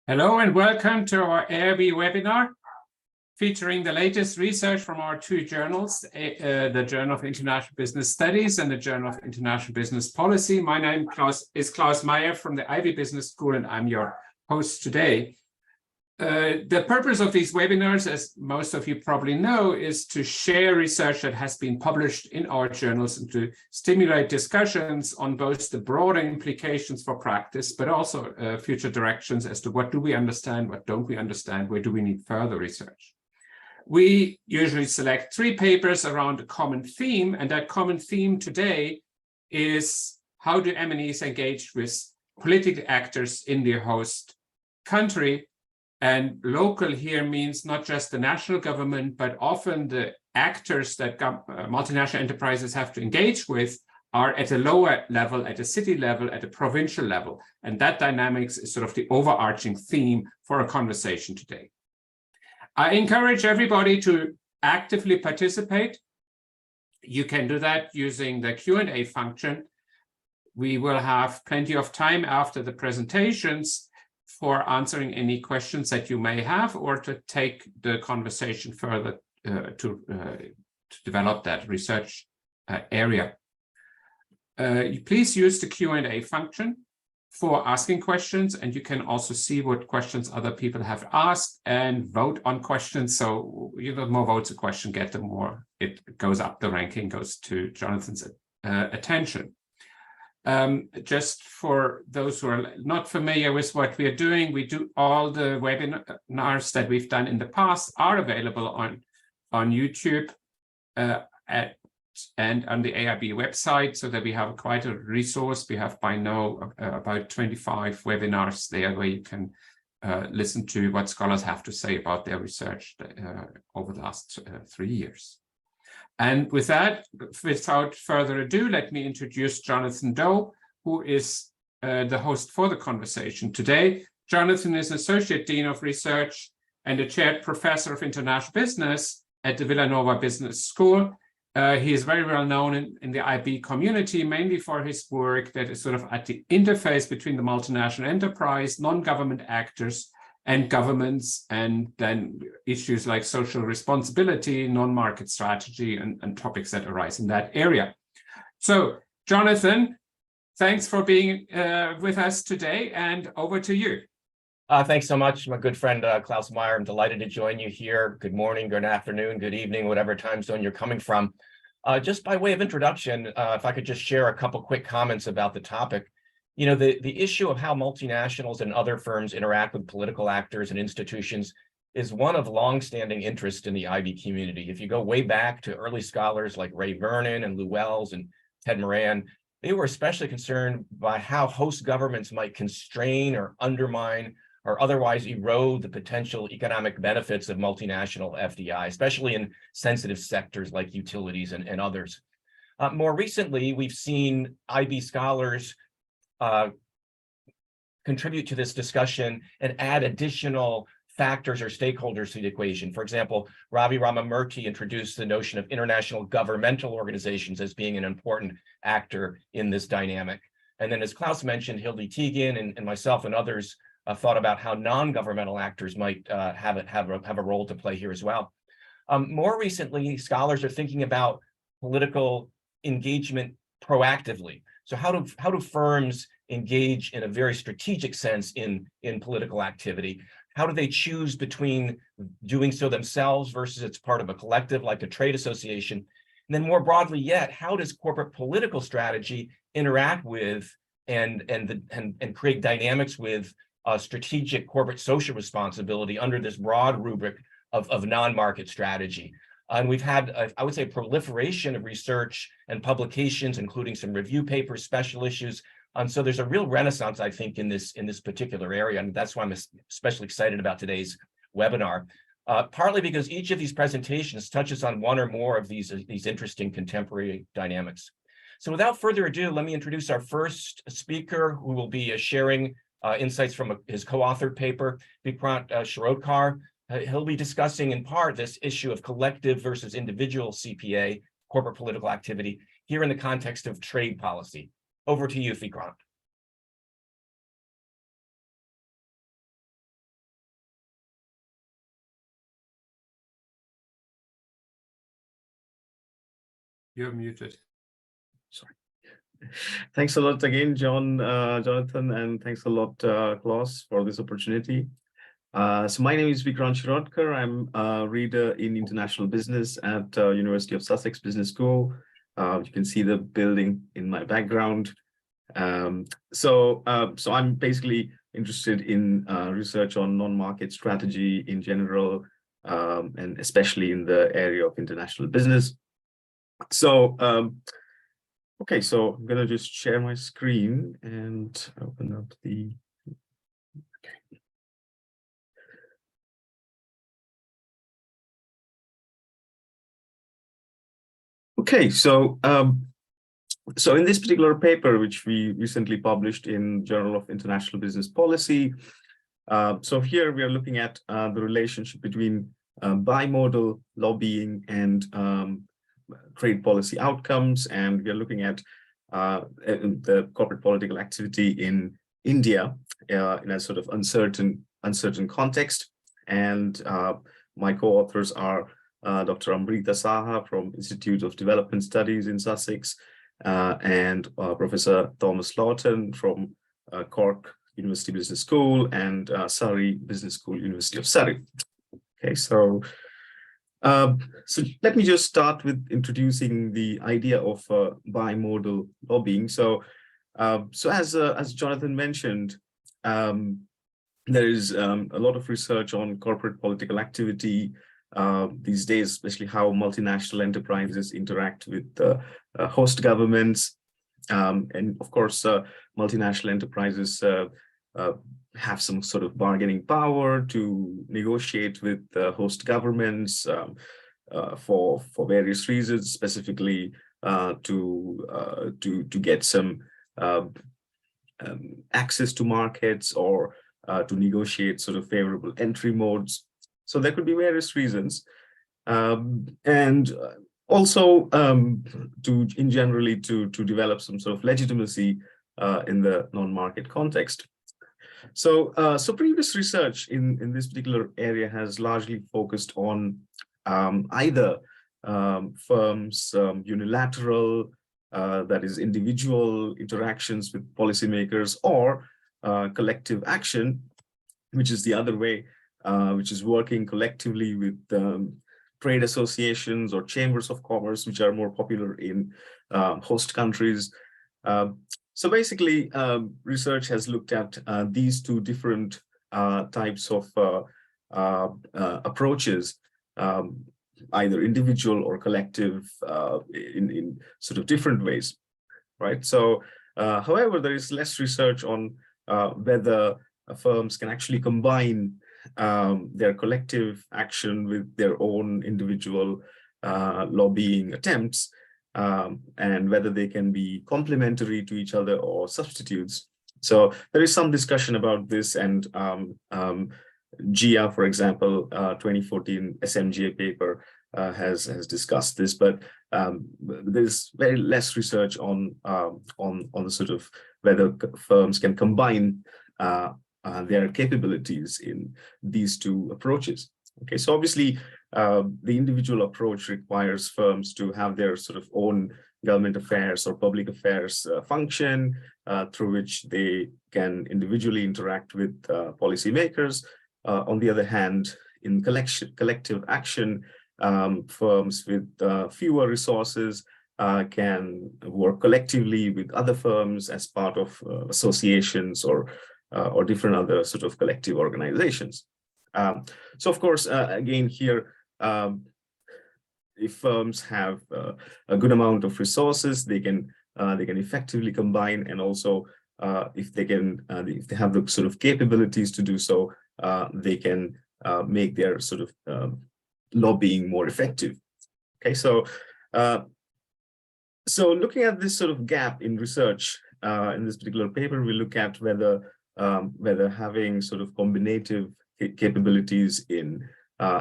Hello and welcome to our AIB webinar featuring the latest research from our two journals, the Journal of International Business Studies and the Journal of International Business Policy. My name is Klaus Meyer from the Ivey Business School, and I'm your host today. The purpose of these webinars, as most of you probably know, is to share research that has been published in our journals and to stimulate discussions on both the broader implications for practice, but also future directions as to what do we understand, what don't we understand, where do we need further research. We usually select 3 papers around a common theme, and that common theme today is how do MNEs engage with political actors in their host country. And local here means not just the national government, but often the actors that multinational enterprises have to engage with are at a lower level, at a city level, at a provincial level. And that dynamics is sort of the overarching theme for a conversation today. I encourage everybody to actively participate. You can do that using the Q&A function. We will have plenty of time after the presentations for answering any questions that you may have, or to take the conversation further to develop that research area. Please use the Q&A function for asking questions, and you can also see what questions other people have asked and vote on questions. So the more votes a question get, the more it goes up the ranking, goes to Jonathan's attention. Just for those who are not familiar with what we are doing, we do all the webinars that we've done in the past are available on YouTube and on the AIB website, so that we have quite a resource. We have by now about 25 webinars there where you can listen to what scholars have to say about their research over the last 3 years. And with that, without further ado, let me introduce Jonathan Doe, who is the host for the conversation today. Jonathan is Associate Dean of Research and a Chaired Professor of International Business at the Villanova Business School. He is very well known in the IB community, mainly for his work that is sort of at the interface between the multinational enterprise, non-government actors, and governments, and then issues like social responsibility, non-market strategy, and topics that arise in that area. So, Jonathan, thanks for being with us today, and over to you. Thanks so much, my good friend Klaus Meyer. I'm delighted to join you here. Good morning, good afternoon, good evening, whatever time zone you're coming from. Just by way of introduction, if I could just share a couple quick comments about the topic. You know, the issue of how multinationals and other firms interact with political actors and institutions is one of longstanding interest in the IB community. If you go way back to early scholars like Ray Vernon and Lou Wells and Ted Moran, they were especially concerned by how host governments might constrain or undermine or otherwise erode the potential economic benefits of multinational FDI, especially in sensitive sectors like utilities and others. More recently, we've seen IB scholars contribute to this discussion and add additional factors or stakeholders to the equation. For example, Ravi Ramamurthy introduced the notion of international governmental organizations as being an important actor in this dynamic. And then, as Klaus mentioned, Hildy Teagan and myself and others thought about how non-governmental actors might have a role to play here as well. More recently, scholars are thinking about political engagement proactively. So how do firms engage in a very strategic sense in political activity? How do they choose between doing so themselves versus it's part of a collective like a trade association? And then more broadly yet, how does corporate political strategy interact with and create dynamics with strategic corporate social responsibility under this broad rubric of non-market strategy? And we've had, I would say, a proliferation of research and publications, including some review papers, special issues. So there's a real renaissance, I think, in this particular area, and that's why I'm especially excited about today's webinar. Partly because each of these presentations touches on one or more of these interesting contemporary dynamics. So without further ado, let me introduce our first speaker, who will be sharing insights from his co-authored paper, Vikrant Shirodkar. He'll be discussing in part this issue of collective versus individual CPA, corporate political activity, here in the context of trade policy. Over to you, Vikrant. You're muted. Sorry. Thanks a lot again, Jonathan, and thanks a lot, Klaus, for this opportunity. So my name is Vikrant Shirodkar. I'm a reader in international business at University of Sussex Business School. You can see the building in my background. So I'm basically interested in research on non-market strategy in general, and especially in the area of international business. So, okay, so I'm gonna just share my screen and open up the, okay. Okay, so in this particular paper, which we recently published in Journal of International Business Policy, so here we are looking at the relationship between bimodal lobbying and trade policy outcomes, and we are looking at the corporate political activity in India in a sort of uncertain context. And my co-authors are Dr. Amrita Saha from Institute of Development Studies in Sussex, and Professor Thomas Lawton from Cork University Business School and Surrey Business School, University of Surrey. Okay, so let me just start with introducing the idea of bimodal lobbying. So as Jonathan mentioned, there is a lot of research on corporate political activity these days, especially how multinational enterprises interact with host governments. And of course, multinational enterprises have some sort of bargaining power to negotiate with host governments for various reasons, specifically to get some access to markets or to negotiate sort of favorable entry modes. So there could be various reasons, and also in generally to develop some sort of legitimacy in the non-market context. So previous research in this particular area has largely focused on either firms' unilateral, that is individual interactions with policymakers, or collective action, which is the other way, which is working collectively with trade associations or chambers of commerce, which are more popular in host countries. So basically, research has looked at these two different types of approaches, either individual or collective, in sort of different ways, right? So, however, there is less research on whether firms can actually combine their collective action with their own individual lobbying attempts, and whether they can be complementary to each other or substitutes. So there is some discussion about this, and GIA, for example, 2014 SMGA paper has discussed this, but there's very less research on the sort of whether firms can combine their capabilities in these two approaches. Okay, so obviously the individual approach requires firms to have their sort of own government affairs or public affairs function through which they can individually interact with policymakers. On the other hand, in collective action, firms with fewer resources can work collectively with other firms as part of associations or different other sort of collective organizations. So of course, again here, if firms have a good amount of resources, they can effectively combine, and also if they have the sort of capabilities to do so, they can make their sort of lobbying more effective. Okay, so looking at this sort of gap in research in this particular paper, we look at whether having sort of combinative capabilities in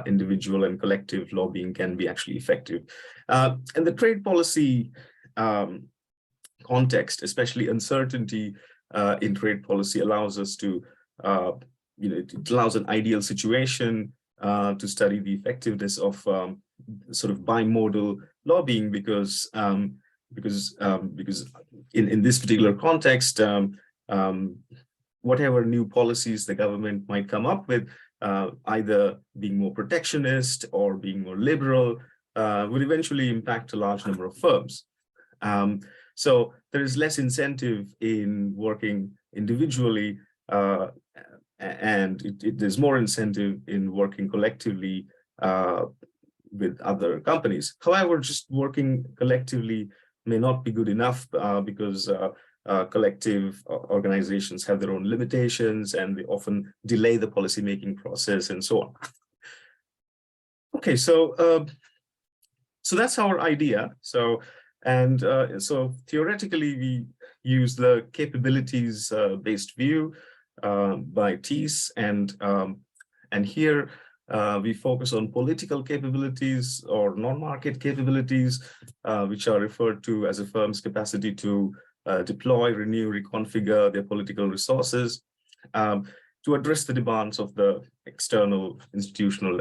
individual and collective lobbying can be actually effective. In the trade policy context, especially uncertainty in trade policy allows us to, it allows an ideal situation to study the effectiveness of sort of bimodal lobbying because in this particular context, whatever new policies the government might come up with, either being more protectionist or being more liberal, would eventually impact a large number of firms. So there is less incentive in working individually, and there's more incentive in working collectively with other companies. However, just working collectively may not be good enough because collective organizations have their own limitations and they often delay the policymaking process and so on. Okay, so that's our idea. So theoretically, we use the capabilities based view by Thies, and here we focus on political capabilities or non-market capabilities, which are referred to as a firm's capacity to deploy, renew, reconfigure their political resources to address the demands of the external institutional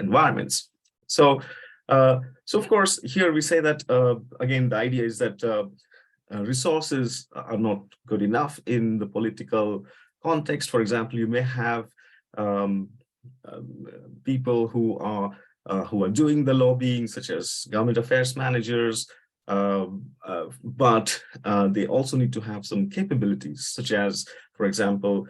environments. So of course, here we say that, again, the idea is that resources are not good enough in the political context. For example, you may have people who are doing the lobbying, such as government affairs managers, but they also need to have some capabilities, such as, for example,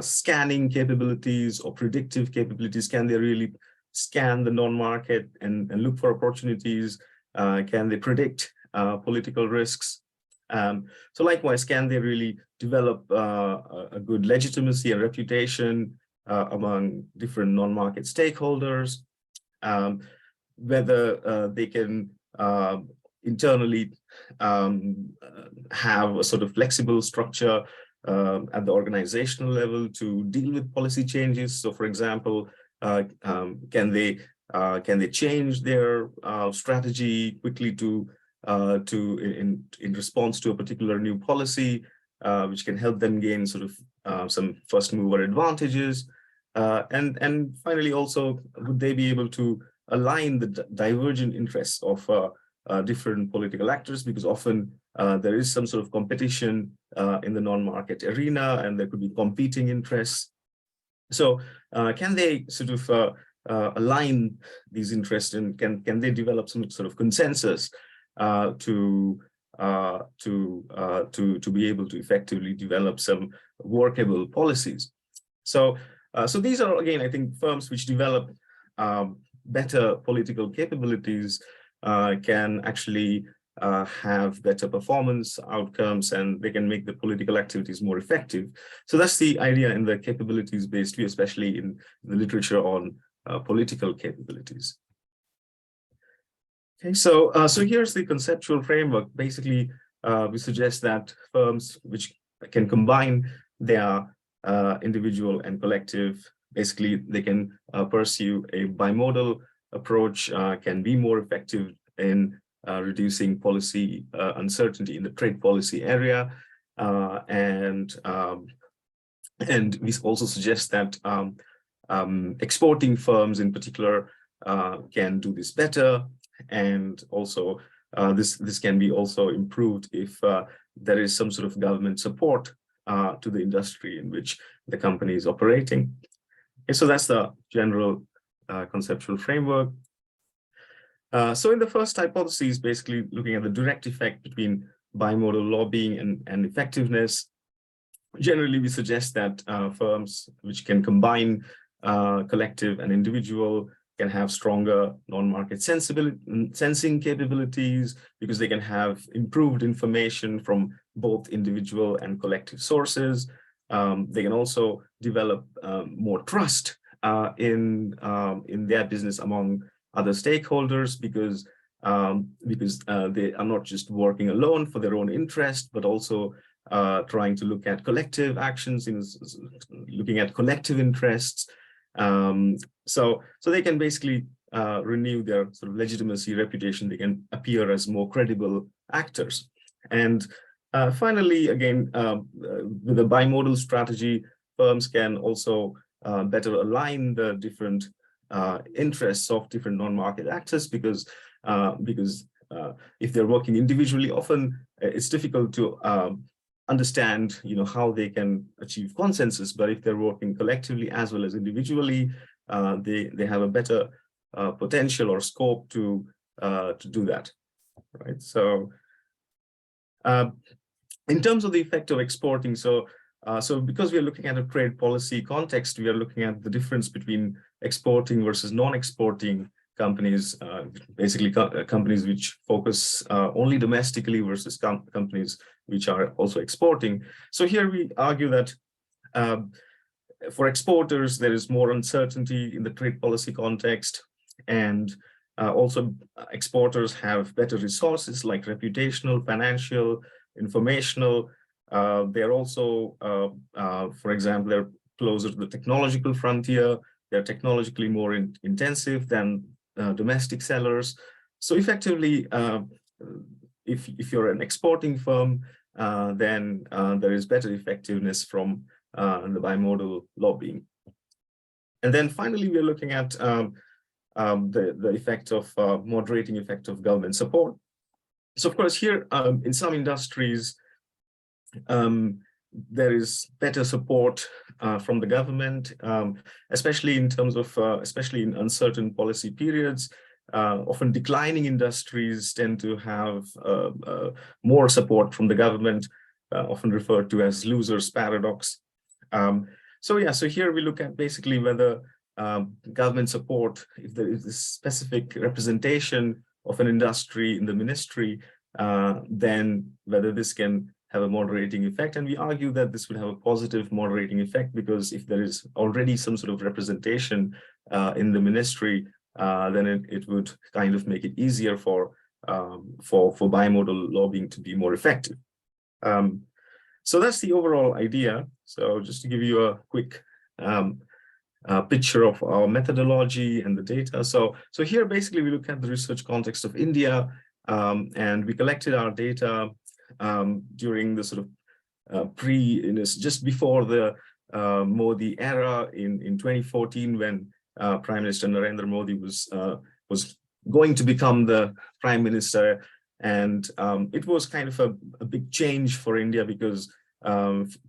scanning capabilities or predictive capabilities. Can they really scan the non-market and look for opportunities? Can they predict political risks? So likewise, can they really develop a good legitimacy and reputation among different non-market stakeholders? Whether they can internally have a sort of flexible structure at the organizational level to deal with policy changes. So, for example, can they change their strategy quickly in response to a particular new policy, which can help them gain sort of some first mover advantages, and finally, also, would they be able to align the divergent interests of different political actors, because often there is some sort of competition in the non-market arena, and there could be competing interests. So can they sort of align these interests, and can they develop some sort of consensus to be able to effectively develop some workable policies? So these are, again, I think, firms which develop better political capabilities can actually have better performance outcomes, and they can make the political activities more effective. So that's the idea in the capabilities-based view, especially in the literature on political capabilities. Okay, so here's the conceptual framework. Basically, we suggest that firms which can combine their individual and collective, basically they can pursue a bimodal approach, can be more effective in reducing policy uncertainty in the trade policy area, and we also suggest that exporting firms in particular can do this better, and also this can be also improved if there is some sort of government support to the industry in which the company is operating. Okay, so that's the general conceptual framework. So in the first hypothesis, basically looking at the direct effect between bimodal lobbying and effectiveness, generally we suggest that firms which can combine collective and individual can have stronger non-market sensing capabilities, because they can have improved information from both individual and collective sources. They can also develop more trust in their business among other stakeholders, because they are not just working alone for their own interest, but also trying to look at collective actions, looking at collective interests. So they can basically renew their sort of legitimacy, reputation. They can appear as more credible actors. And finally, again, with a bimodal strategy, firms can also better align the different interests of different non-market actors, because if they're working individually, often it's difficult to understand, how they can achieve consensus. But if they're working collectively as well as individually, they have a better potential or scope to do that, right? So, in terms of the effect of exporting, so because we are looking at a trade policy context, we are looking at the difference between exporting versus non-exporting companies, basically companies which focus only domestically versus companies which are also exporting. So here we argue that for exporters, there is more uncertainty in the trade policy context, and also exporters have better resources like reputational, financial, informational. They're also, for example, they're closer to the technological frontier. They're technologically more intensive than domestic sellers. So effectively, if you're an exporting firm, then there is better effectiveness from the bimodal lobbying. And then finally, we're looking at the effect of moderating effect of government support. So of course, here in some industries, there is better support from the government, especially in terms of, especially in uncertain policy periods. Often declining industries tend to have more support from the government, often referred to as losers paradox. So here we look at basically whether government support, if there is a specific representation of an industry in the ministry, then whether this can have a moderating effect. And we argue that this would have a positive moderating effect, because if there is already some sort of representation in the ministry, then it would kind of make it easier for bimodal lobbying to be more effective. So that's the overall idea. So just to give you a quick picture of our methodology and the data. So here basically we look at the research context of India, and we collected our data during the sort of just before the Modi era in 2014, when Prime Minister Narendra Modi was going to become the Prime Minister. And it was kind of a big change for India, because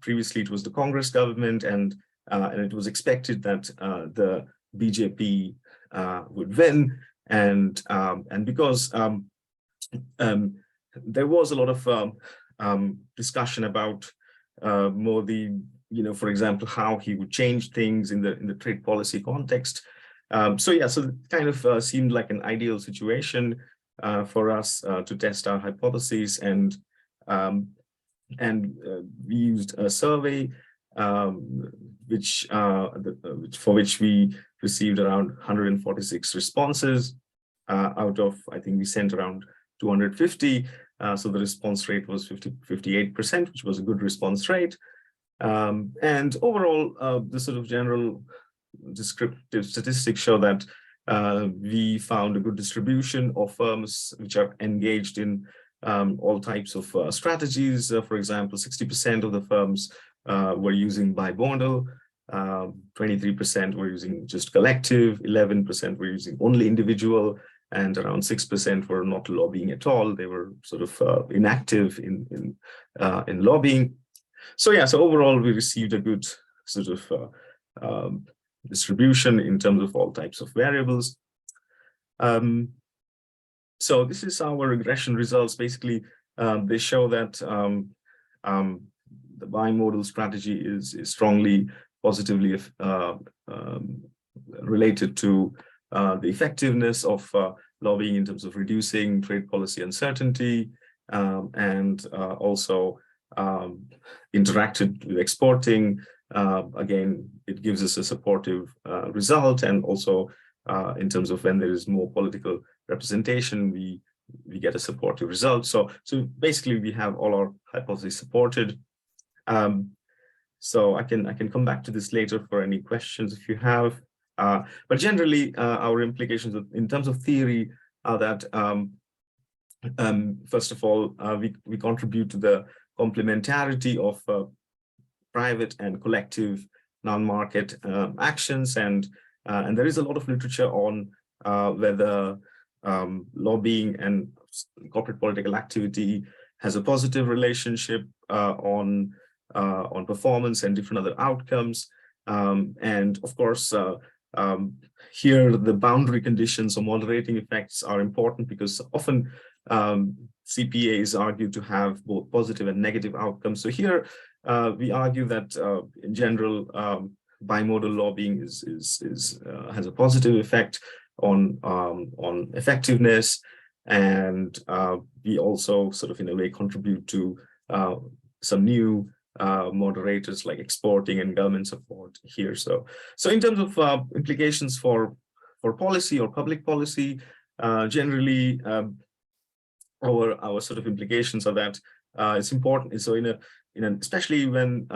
previously it was the Congress government, and it was expected that the BJP would win. And because there was a lot of discussion about Modi, for example, how he would change things in the trade policy context. So it kind of seemed like an ideal situation for us to test our hypotheses, and we used a survey for which we received around 146 responses out of, I think we sent around 250. So the response rate was 58%, which was a good response rate. And overall, the sort of general descriptive statistics show that we found a good distribution of firms which are engaged in all types of strategies. For example, 60% of the firms were using bimodal, 23% were using just collective, 11% were using only individual, and around 6% were not lobbying at all. They were sort of inactive in lobbying. So overall, we received a good sort of distribution in terms of all types of variables. So this is our regression results. Basically, they show that the bimodal strategy is strongly positively related to the effectiveness of lobbying in terms of reducing trade policy uncertainty, and also interacted with exporting. Again, it gives us a supportive result, and also in terms of when there is more political representation, we get a supportive result. So basically, we have all our hypotheses supported. So I can come back to this later for any questions if you have. But generally, our implications in terms of theory are that, first of all, we contribute to the complementarity of private and collective non-market actions, and And there is a lot of literature on whether lobbying and corporate political activity has a positive relationship on performance and different other outcomes. And of course, here the boundary conditions or moderating effects are important, because often CPA is argued to have both positive and negative outcomes. So here we argue that in general, bimodal lobbying has a positive effect on effectiveness, and we also sort of in a way contribute to some new moderators like exporting and government support here. So in terms of implications for policy or public policy, generally our sort of implications are that it's important. So especially when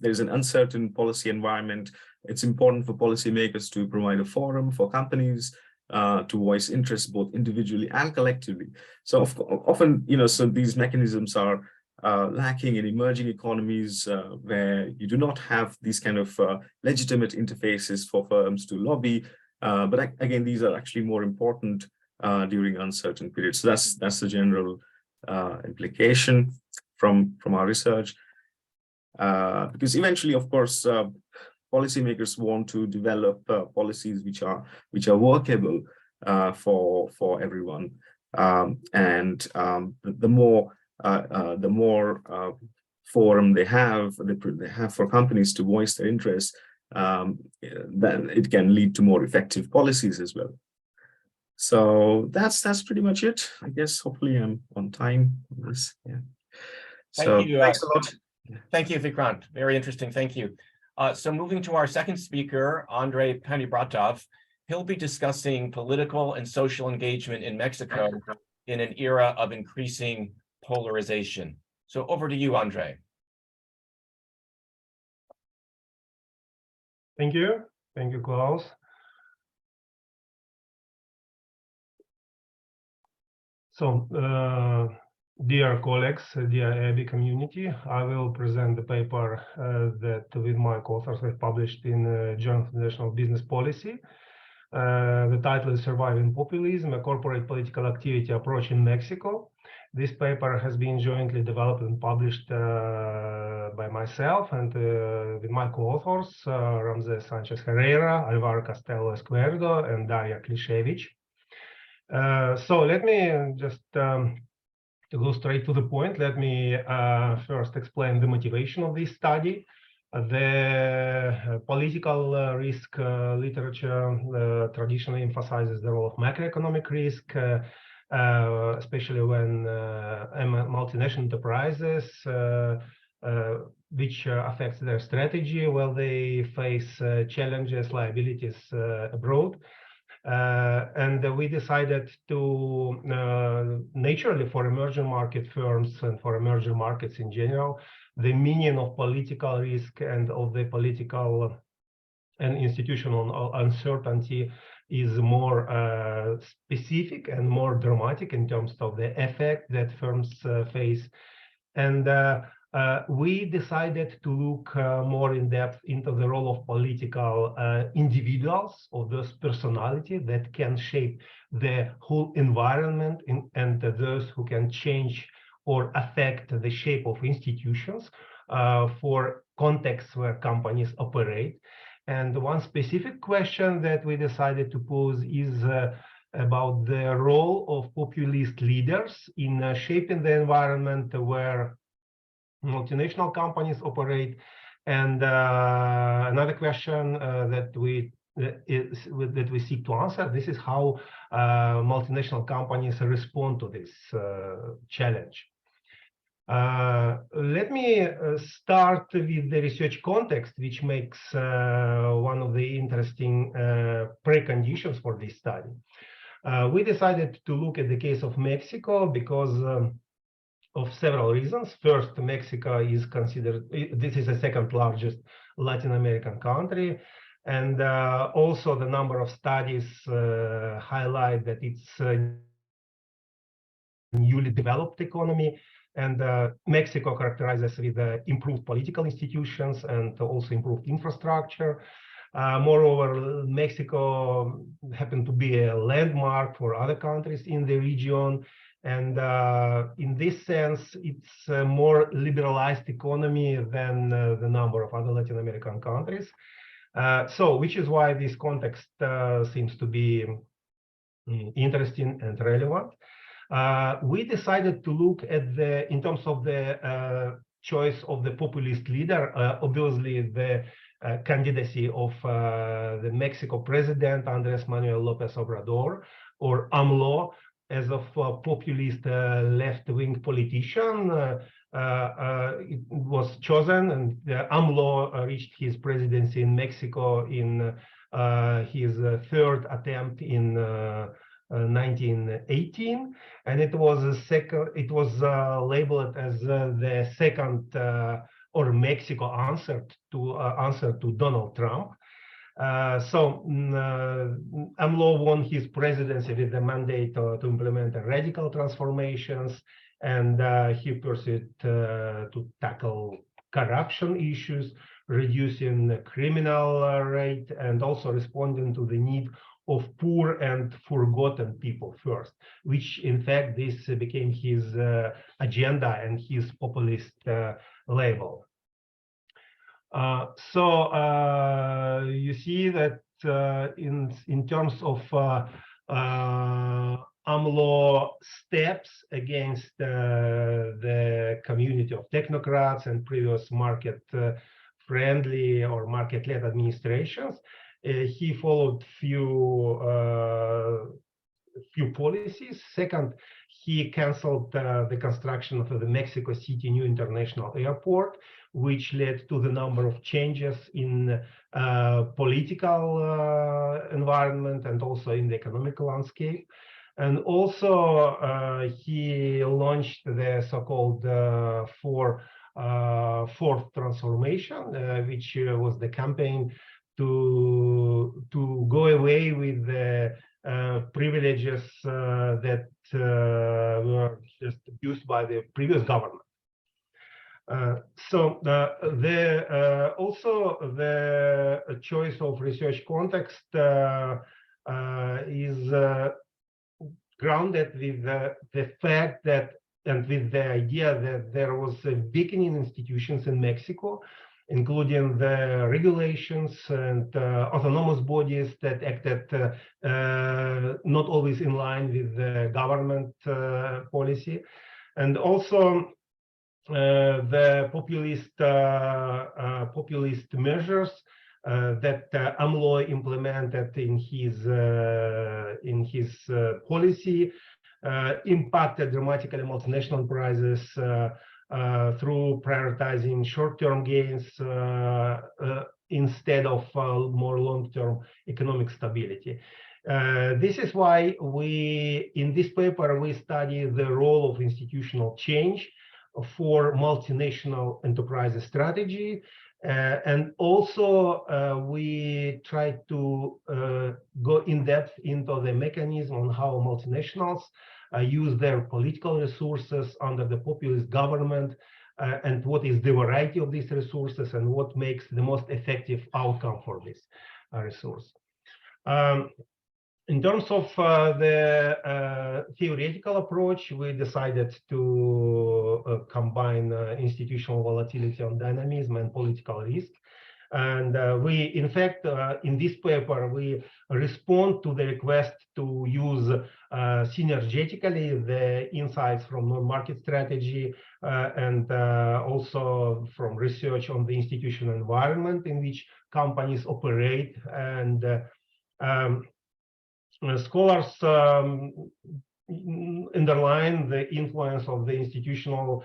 there's an uncertain policy environment, it's important for policymakers to provide a forum for companies to voice interests both individually and collectively. So often, so these mechanisms are lacking in emerging economies where you do not have these kind of legitimate interfaces for firms to lobby. But again, these are actually more important during uncertain periods. So that's the general implication from our research. Because eventually, of course, policymakers want to develop policies which are workable for everyone, and the more forum they have for companies to voice their interests, then it can lead to more effective policies as well. So that's pretty much it. I guess hopefully I'm on time on this. Yeah. Thank you. Thanks a lot. Thank you, Vikrant. Very interesting. Thank you. So moving to our second speaker, Andrei Panibratov, he'll be discussing political and social engagement in Mexico in an era of increasing polarization. So over to you, Andrei. Thank you. Thank you, Klaus. So, dear colleagues, dear AIB community, I will present the paper that with my co-authors have published in Journal of International Business Policy. The title is Surviving Populism, a Corporate Political Activity Approach in Mexico. This paper has been jointly developed and published by myself and with my co-authors, Ramses Sanchez Herrera, Alvaro Castelo Esquerdo, and Daria Klishevich. So let me just to go straight to the point, let me first explain the motivation of this study. The political risk literature traditionally emphasizes the role of macroeconomic risk, especially when multinational enterprises, which affects their strategy while they face challenges, liabilities abroad. And we decided to, naturally for emerging market firms and for emerging markets in general, the meaning of political risk and of the political and institutional uncertainty is more specific and more dramatic in terms of the effect that firms face. And we decided to look more in depth into the role of political individuals, or those personalities that can shape the whole environment and those who can change or affect the shape of institutions for contexts where companies operate. And one specific question that we decided to pose is about the role of populist leaders in shaping the environment where multinational companies operate. And another question that we seek to answer, this is how multinational companies respond to this challenge. Let me start with the research context, which makes one of the interesting preconditions for this study. We decided to look at the case of Mexico because of several reasons. First, Mexico is considered, this is the second largest Latin American country. And also the number of studies highlight that it's a newly developed economy. And Mexico characterizes with improved political institutions and also improved infrastructure. Moreover, Mexico happened to be a landmark for other countries in the region. And in this sense, it's a more liberalized economy than the number of other Latin American countries. Which is why this context seems to be interesting and relevant. We decided to look at in terms of the choice of the populist leader, obviously the candidacy of the Mexico president, Andrés Manuel López Obrador, or AMLO, as of populist left-wing politician. It was chosen, and AMLO reached his presidency in Mexico in his third attempt in 1918, and it was labeled as the second or Mexico answer to Donald Trump. AMLO won his presidency with the mandate to implement radical transformations, and he pursued to tackle corruption issues, reducing the criminal rate, and also responding to the need of poor and forgotten people first, which in fact this became his agenda and his populist label. You see that in terms of AMLO steps against the community of technocrats and previous market-friendly or market-led administrations, he followed few policies. Second, he canceled the construction of the Mexico City new international airport, which led to the number of changes in political environment and also in the economic landscape. And also he launched the so-called fourth transformation, which was the campaign to go away with the privileges that were just used by the previous government. Also the choice of research context is grounded with the fact that, and with the idea that there was a weakening institutions in Mexico, including the regulations and autonomous bodies that acted not always in line with the government policy, and also the populist measures that AMLO implemented in his policy impacted dramatically multinational enterprises through prioritizing short-term gains instead of more long-term economic stability. This is why in this paper, we study the role of institutional change for multinational enterprises strategy. And also, we try to go in depth into the mechanism on how multinationals use their political resources under the populist government, and what is the variety of these resources and what makes the most effective outcome for this resource. In terms of the theoretical approach, we decided to combine institutional volatility and dynamism and political risk. And we, in fact, in this paper, we respond to the request to use synergetically the insights from non-market strategy and also from research on the institutional environment in which companies operate. And scholars underline the influence of the institutional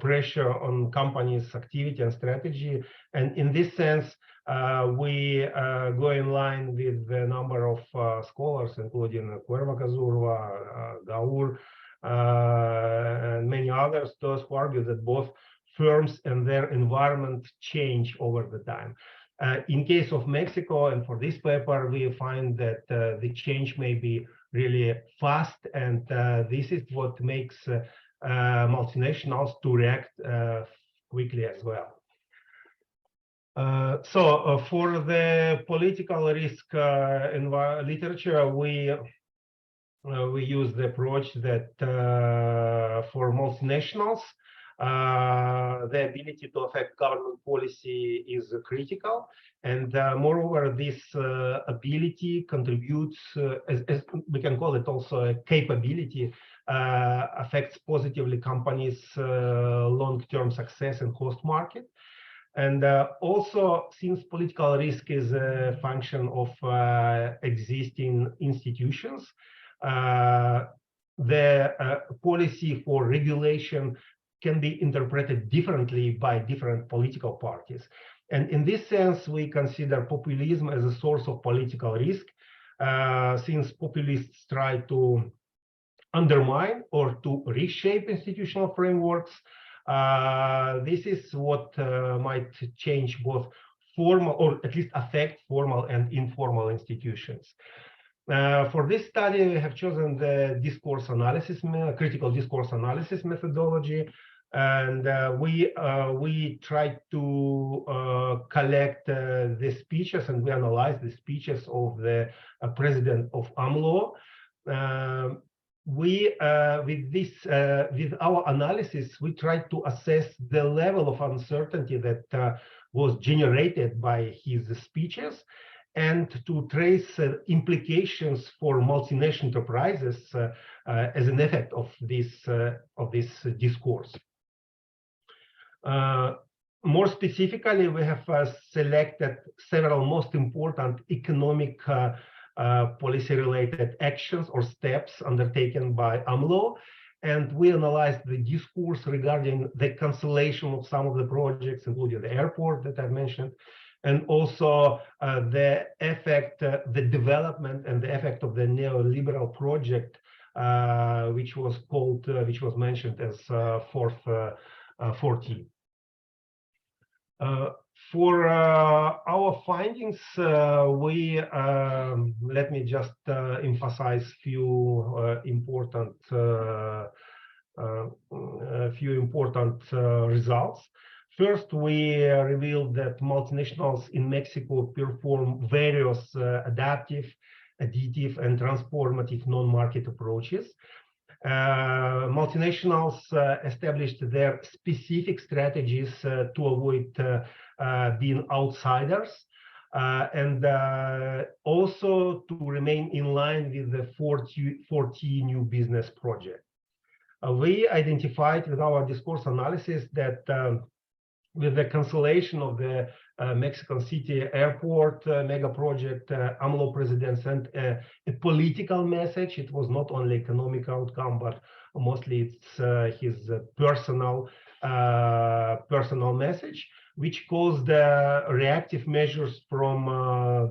pressure on companies' activity and strategy. And in this sense, we go in line with the number of scholars, including Cuerva Kazurva, Gaur, and many others, those who argue that both firms and their environment change over the time. In case of Mexico, and for this paper, we find that the change may be really fast, and this is what makes multinationals to react quickly as well. For the political risk in literature, we use the approach that for multinationals, the ability to affect government policy is critical, and moreover, this ability contributes, as we can call it also a capability, affects positively companies' long-term success in host market. And also, since political risk is a function of existing institutions, the policy for regulation can be interpreted differently by different political parties. And in this sense, we consider populism as a source of political risk, since populists try to undermine or to reshape institutional frameworks. This is what might change both formal, or at least affect formal and informal institutions. For this study, we have chosen the discourse analysis, critical discourse analysis methodology, and we tried to collect the speeches, and we analyzed the speeches of the president of AMLO. With our analysis, we tried to assess the level of uncertainty that was generated by his speeches, and to trace implications for multinational enterprises as an effect of this discourse. More specifically, we have selected several most important economic policy-related actions or steps undertaken by AMLO, and we analyzed the discourse regarding the cancellation of some of the projects, including the airport that I mentioned, and also the effect, the development and the effect of the neoliberal project, which was mentioned as fourth 14. For our findings, let me just emphasize few important results. First, we revealed that multinationals in Mexico perform various adaptive, additive, and transformative non-market approaches. Multinationals established their specific strategies to avoid being outsiders, and also to remain in line with the 40 new business project. We identified with our discourse analysis that with the cancellation of the Mexican City airport mega project, AMLO president sent a political message. It was not only economic outcome, but mostly it's his personal message, which caused reactive measures from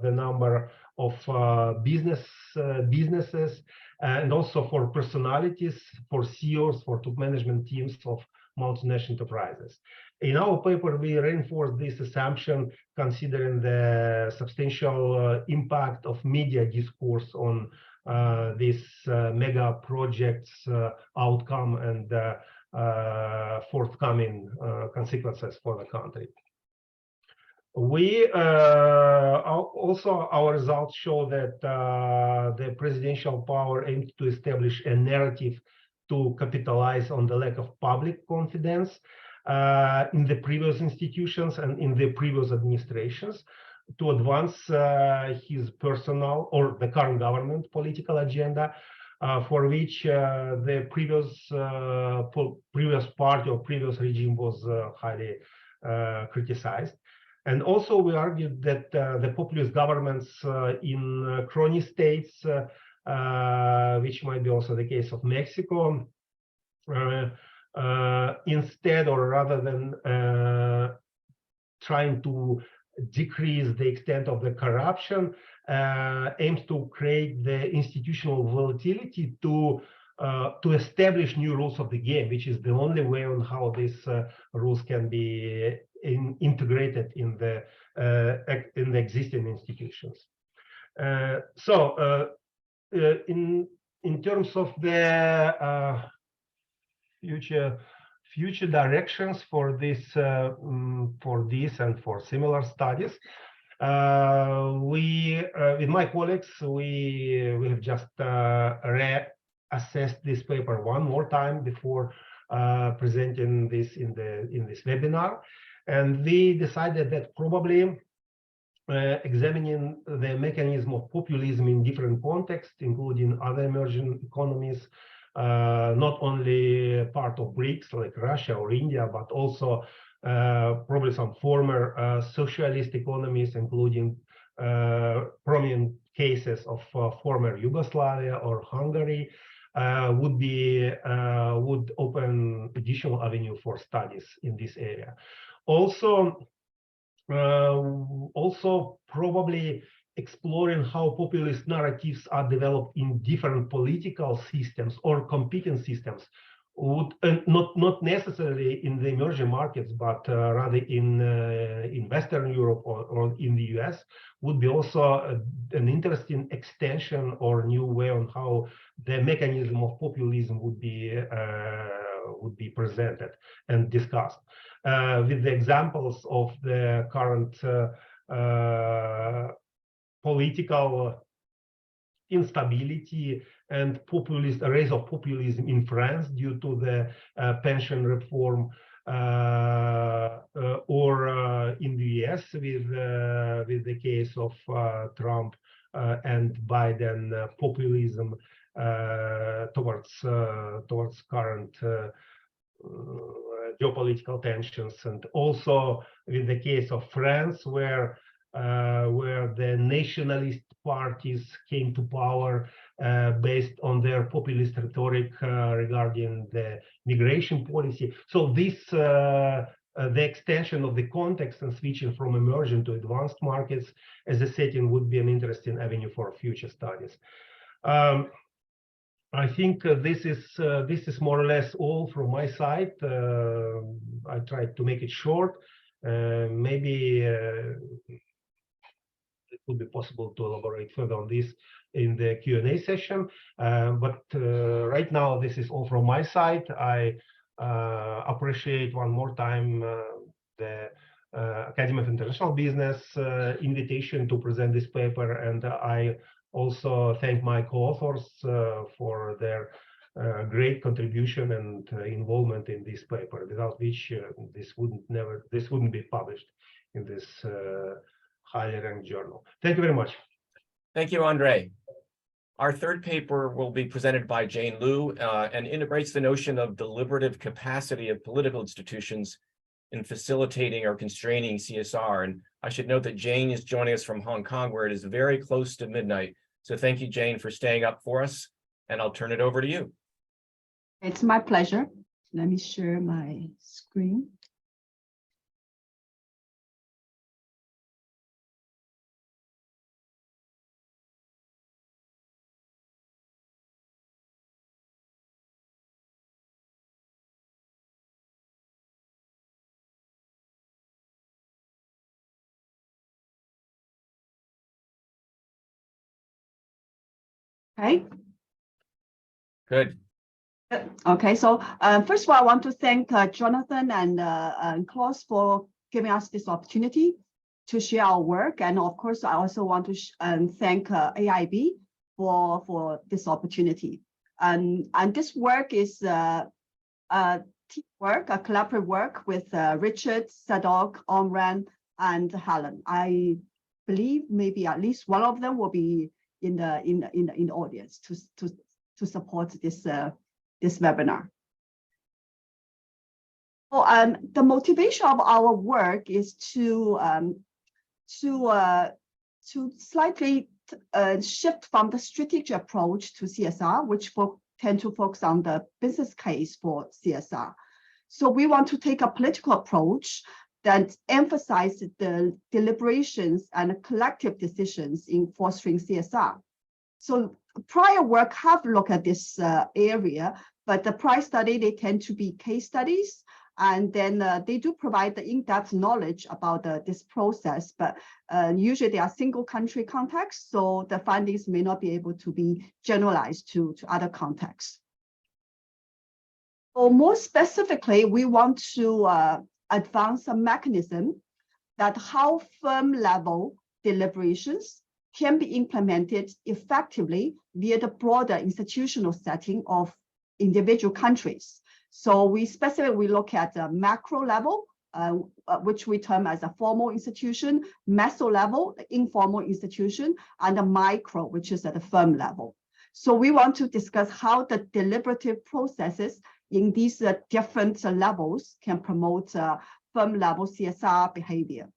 the number of businesses, and also for personalities, for CEOs, for top management teams of multinational enterprises. In our paper, we reinforced this assumption, considering the substantial impact of media discourse on this mega project's outcome and forthcoming consequences for the country. We also, our results show that the presidential power aimed to establish a narrative to capitalize on the lack of public confidence in the previous institutions and in the previous administrations, to advance his personal or the current government political agenda, for which the previous party or previous regime was highly criticized. And also we argued that the populist governments in crony states, which might be also the case of Mexico, instead, or rather than trying to decrease the extent of the corruption, aims to create the institutional volatility to establish new rules of the game, which is the only way on how these rules can be integrated in the existing institutions. In terms of the future directions for this and for similar studies. With my colleagues, we have just reassessed this paper one more time before presenting this in this webinar, and we decided that probably examining the mechanism of populism in different contexts, including other emerging economies, not only part of BRICS like Russia or India, but also probably some former socialist economies, including prominent cases of former Yugoslavia or Hungary, would open additional avenue for studies in this area. Also probably exploring how populist narratives are developed in different political systems or competing systems would not necessarily in the emerging markets, but rather in Western Europe or in the US, would be also an interesting extension or new way on how the mechanism of populism would be presented and discussed, with the examples of the current political instability and populist rise of populism in France due to the pension reform, or in the US with the case of Trump and Biden populism towards current geopolitical tensions, and also with the case of France, where the nationalist parties came to power based on their populist rhetoric regarding the migration policy. So this, the extension of the context and switching from emerging to advanced markets as a setting would be an interesting avenue for future studies. I think this is more or less all from my side. I tried to make it short. Maybe it would be possible to elaborate further on this in the Q&A session. But right now, this is all from my side. I appreciate one more time the Academy of International Business invitation to present this paper, and I also thank my co-authors for their great contribution and involvement in this paper, without which this wouldn't be published in this highly ranked journal. Thank you very much. Thank you, Andrei. Our third paper will be presented by Jane Liu and integrates the notion of deliberative capacity of political institutions in facilitating or constraining CSR. And I should note that Jane is joining us from Hong Kong, where it is very close to midnight. So thank you, Jane, for staying up for us, and I'll turn it over to you. It's my pleasure. Let me share my screen. Okay. Good. Okay, so first of all, I want to thank Jonathan and Klaus for giving us this opportunity to share our work. And of course, I also want to thank AIB for this opportunity. And this work is teamwork, a collaborative work with Richard, Sadok, Omran, and Helen. I believe maybe at least one of them will be in the audience to support this this webinar. So the motivation of our work is to slightly shift from the strategic approach to CSR, which tend to focus on the business case for CSR. So we want to take a political approach that emphasizes the deliberations and collective decisions in fostering CSR. So prior work have looked at this area, but the prior study, they tend to be case studies, and then they do provide the in-depth knowledge about this process, but usually they are single country contexts, so the findings may not be able to be generalized to other contexts. Or more specifically, we want to advance a mechanism that how firm level deliberations can be implemented effectively via the broader institutional setting of individual countries. So we specifically look at the macro level, which we term as a formal institution, meso level, the informal institution, and the micro, which is at the firm level. So we want to discuss how the deliberative processes in these different levels can promote firm level CSR behavior.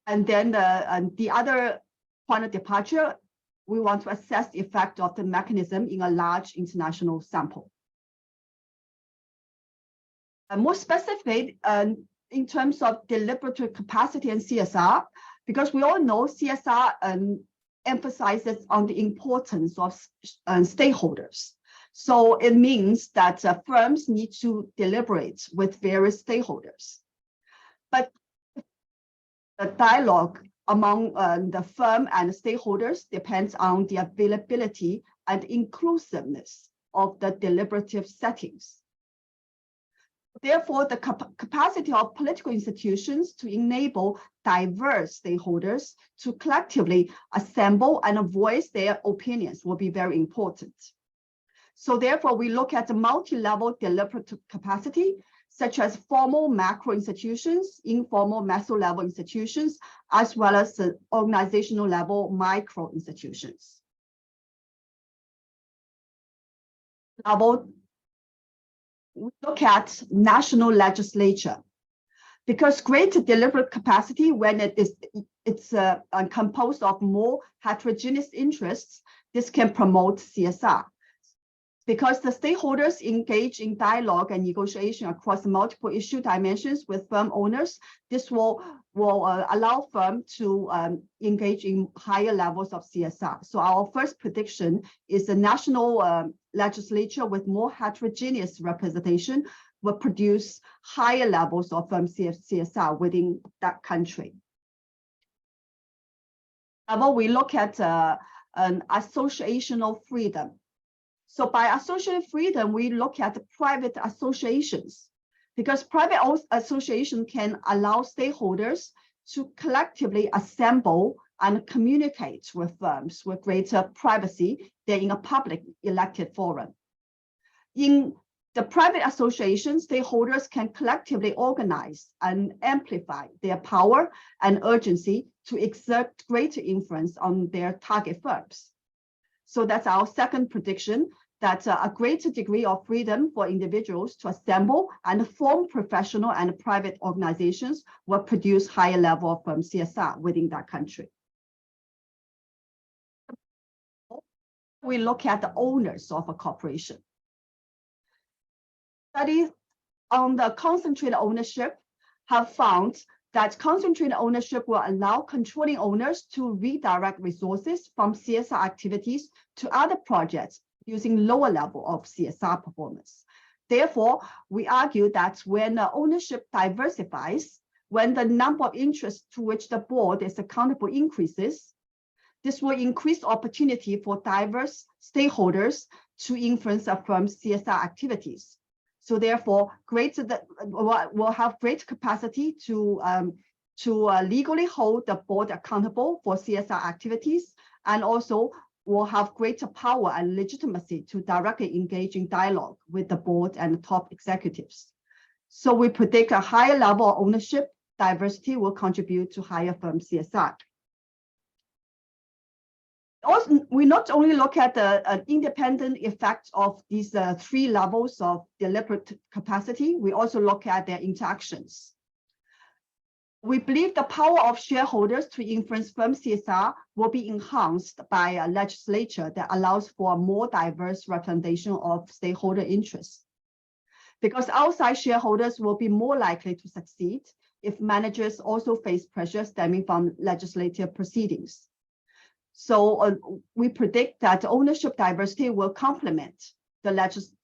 And then the other point of departure, we want to assess the effect of the mechanism in a large international sample. And more specifically, in terms of deliberative capacity and CSR, because we all know CSR emphasizes on the importance of stakeholders. So it means that firms need to deliberate with various stakeholders. But the dialogue among the firm and the stakeholders depends on the availability and inclusiveness of the deliberative settings. Therefore, the capacity of political institutions to enable diverse stakeholders to collectively assemble and voice their opinions will be very important. So therefore, we look at the multi-level deliberative capacity, such as formal macro institutions, informal meso-level institutions, as well as the organizational level micro institutions. We look at national legislature, because greater deliberative capacity, when it's composed of more heterogeneous interests, this can promote CSR. Because the stakeholders engage in dialogue and negotiation across multiple issue dimensions with firm owners, this will allow firm to engage in higher levels of CSR. So our first prediction is the national legislature with more heterogeneous representation will produce higher levels of CSR within that country. We look at an associational freedom. So by association freedom, we look at private associations, because private association can allow stakeholders to collectively assemble and communicate with firms with greater privacy than in a public elected forum. In the private association, stakeholders can collectively organize and amplify their power and urgency to exert greater influence on their target firms. So that's our second prediction, that a greater degree of freedom for individuals to assemble and form professional and private organizations will produce higher level of CSR within that country. We look at the owners of a corporation. Studies on the concentrated ownership have found that concentrated ownership will allow controlling owners to redirect resources from CSR activities to other projects using lower level of CSR performance. Therefore, we argue that when ownership diversifies, when the number of interests to which the board is accountable increases, this will increase opportunity for diverse stakeholders to influence a firm's CSR activities. So therefore, will have great capacity to legally hold the board accountable for CSR activities, and also will have greater power and legitimacy to directly engage in dialogue with the board and top executives. So we predict a higher level of ownership diversity will contribute to higher firm CSR. Also, we not only look at the independent effect of these three levels of deliberate capacity, we also look at their interactions. We believe the power of shareholders to influence firm CSR will be enhanced by a legislature that allows for a more diverse representation of stakeholder interests. Because outside shareholders will be more likely to succeed if managers also face pressure stemming from legislative proceedings. So we predict that ownership diversity will complement the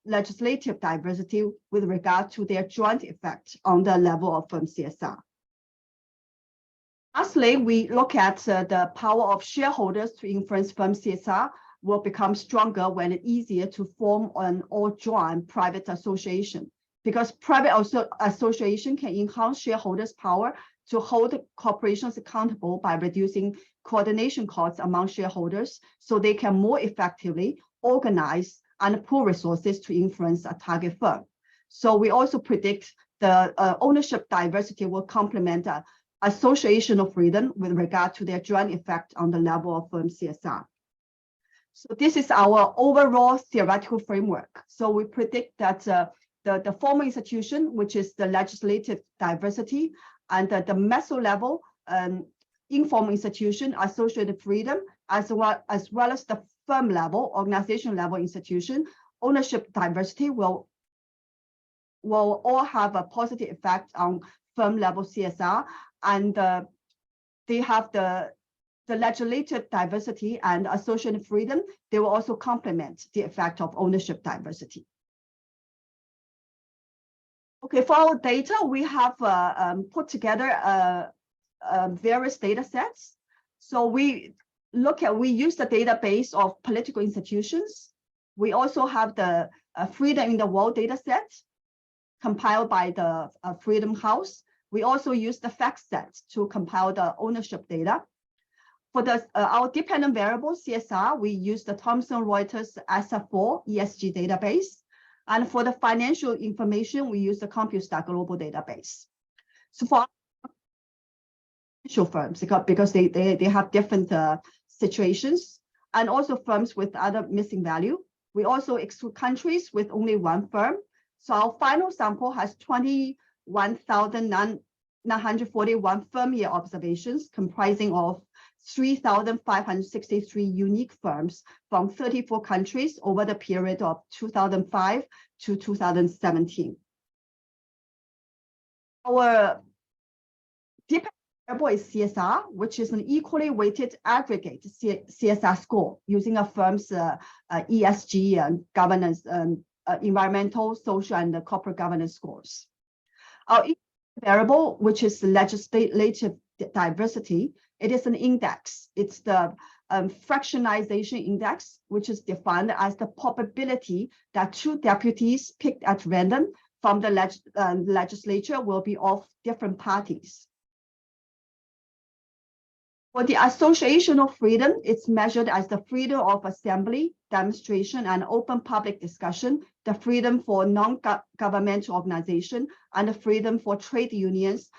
legislative diversity with regard to their joint effect on the level of firm CSR. Lastly, we look at the power of shareholders to influence firm CSR will become stronger when it's easier to form an or join private association, because private association can enhance shareholders' power to hold corporations accountable by reducing coordination costs among shareholders, so they can more effectively organize and pool resources to influence a target firm. So we also predict the ownership diversity will complement associational freedom with regard to their joint effect on the level of firm CSR. So this is our overall theoretical framework. So we predict that the formal institution, which is the legislative diversity, and the meso level informal institution, associated freedom, as well as the firm level, organization level institution, ownership diversity will all have a positive effect on firm level CSR, and they have the legislative diversity and associated freedom. They will also complement the effect of ownership diversity. Okay, for our data, we have put together various data sets. So we use the database of political institutions. We also have the Freedom in the World data set compiled by the Freedom House. We also use the fact set to compile the ownership data. For our dependent variable CSR, we use the Thomson Reuters SF4 ESG database. And for the financial information, we use the CompuStat global database. So for financial firms, because they have different situations, and also firms with other missing value, we also exclude countries with only one firm. So our final sample has 21,941 firm year observations, comprising of 3,563 unique firms from 34 countries over the period of 2005 to 2017. Our dependent variable is CSR, which is an equally weighted aggregate CSR score using a firm's ESG and governance, environmental, social, and corporate governance scores. Our variable, which is legislative diversity, it is an index. It's the fractionization index, which is defined as the probability that two deputies picked at random from the legislature will be of different parties. For the associational freedom, it's measured as the freedom of assembly, demonstration, and open public discussion, the freedom for non-governmental organization, and the freedom for trade unions,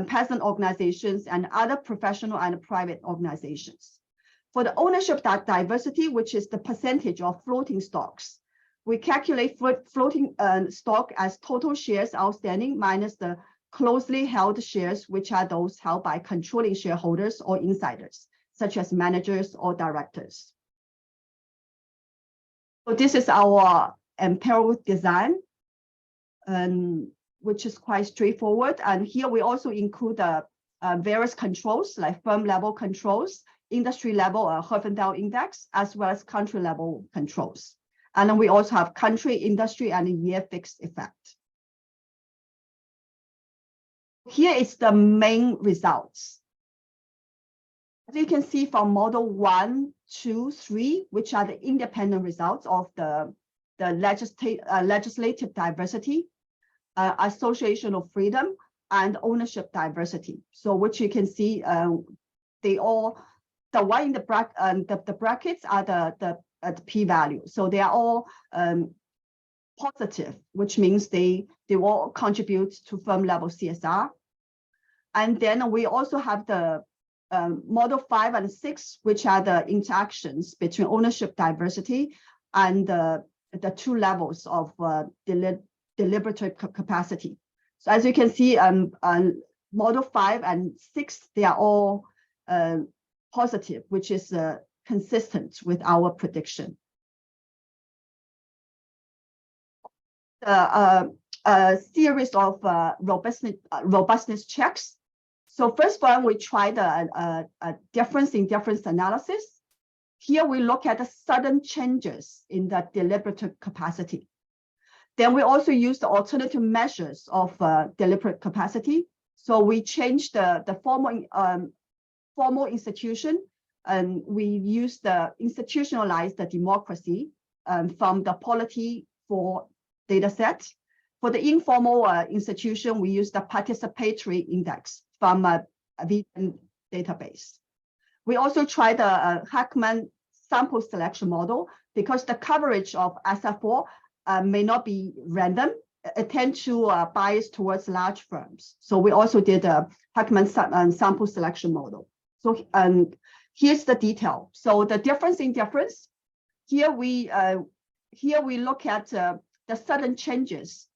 peasant organizations, and other professional and private organizations. For the ownership diversity, which is the percentage of floating stocks, we calculate floating stock as total shares outstanding minus the closely held shares, which are those held by controlling shareholders or insiders, such as managers or directors. So this is our empirical design, which is quite straightforward. And here we also include various controls like firm level controls, industry level Herfindahl index, as well as country level controls. And then we also have country, industry, and year fixed effect. Here is the main results. As you can see from model 1, 2, 3, which are the independent results of the legislative diversity, associational freedom, and ownership diversity. So which you can see, they all, the one in the brackets are the p-value. So they are all positive, which means they will contribute to firm level CSR. And then we also have the model 5 and 6, which are the interactions between ownership diversity and the two levels of deliberative capacity. So as you can see, model 5 and 6, they are all positive, which is consistent with our prediction. A series of robustness checks. So first one, we tried a difference in difference analysis. Here we look at the sudden changes in the deliberative capacity. Then we also use the alternative measures of deliberative capacity. So we changed the formal institution and we use the institutionalized democracy from the polity for data set. For the informal institution, we use the participatory index from a Vision database. We also tried the Heckman sample selection model because the coverage of SF4 may not be random. It tends to bias towards large firms. So we also did a Heckman sample selection model. So here's the detail. So the difference in difference, here we look at the sudden changes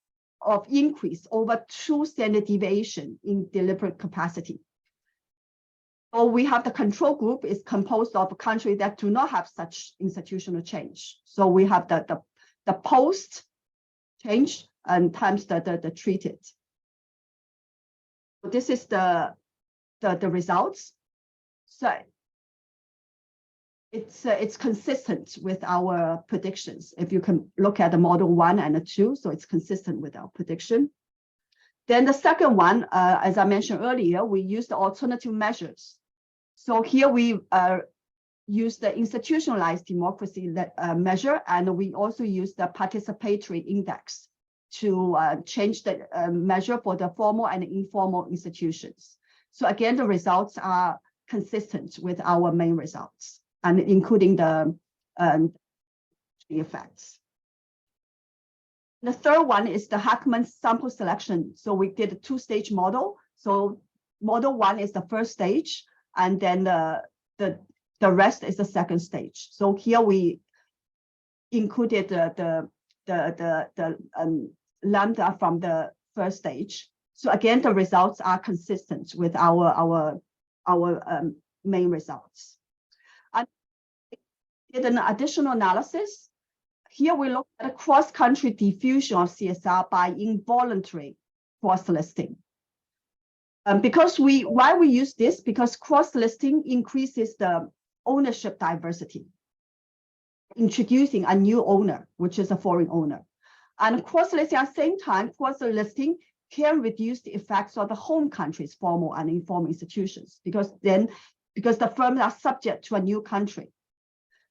of increase over 2 standard deviation in deliberate capacity. So we have the control group is composed of countries that do not have such institutional change. So we have the post change and times the treated. So this is the results. So it's consistent with our predictions. If you can look at the model 1 and 2, so it's consistent with our prediction. Then the second one, as I mentioned earlier, we used alternative measures. So here we use the institutionalized democracy measure, and we also use the participatory index to change the measure for the formal and informal institutions. So again, the results are consistent with our main results, and including the effects. The third one is the Heckman sample selection. So we did a 2-stage model. So model 1 is the first stage, and then the rest is the second stage. So here we included the lambda from the first stage. So again, the results are consistent with our main results. And we did an additional analysis. Here we look at a cross-country diffusion of CSR by involuntary cross-listing. Why we use this? Because cross-listing increases the ownership diversity, introducing a new owner, which is a foreign owner. And cross-listing at the same time, cross-listing can reduce the effects of the home country's formal and informal institutions, because the firms are subject to a new country,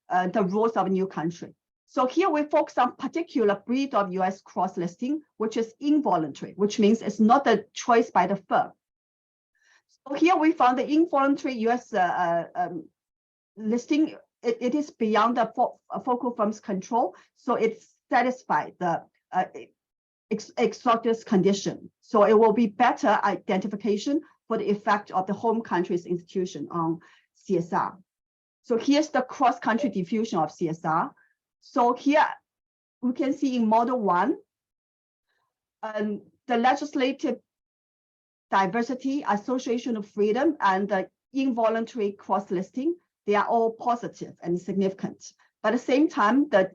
the rules of a new country. So here we focus on particular breed of US cross-listing, which is involuntary, which means it's not a choice by the firm. So here we found the involuntary US listing, it is beyond the focal firm's control, so it satisfies the exogenous condition. So it will be better identification for the effect of the home country's institution on CSR. So here's the cross-country diffusion of CSR. So here we can see in model 1, the legislative diversity, association of freedom, and the involuntary cross-listing, they are all positive and significant. But at the same time, the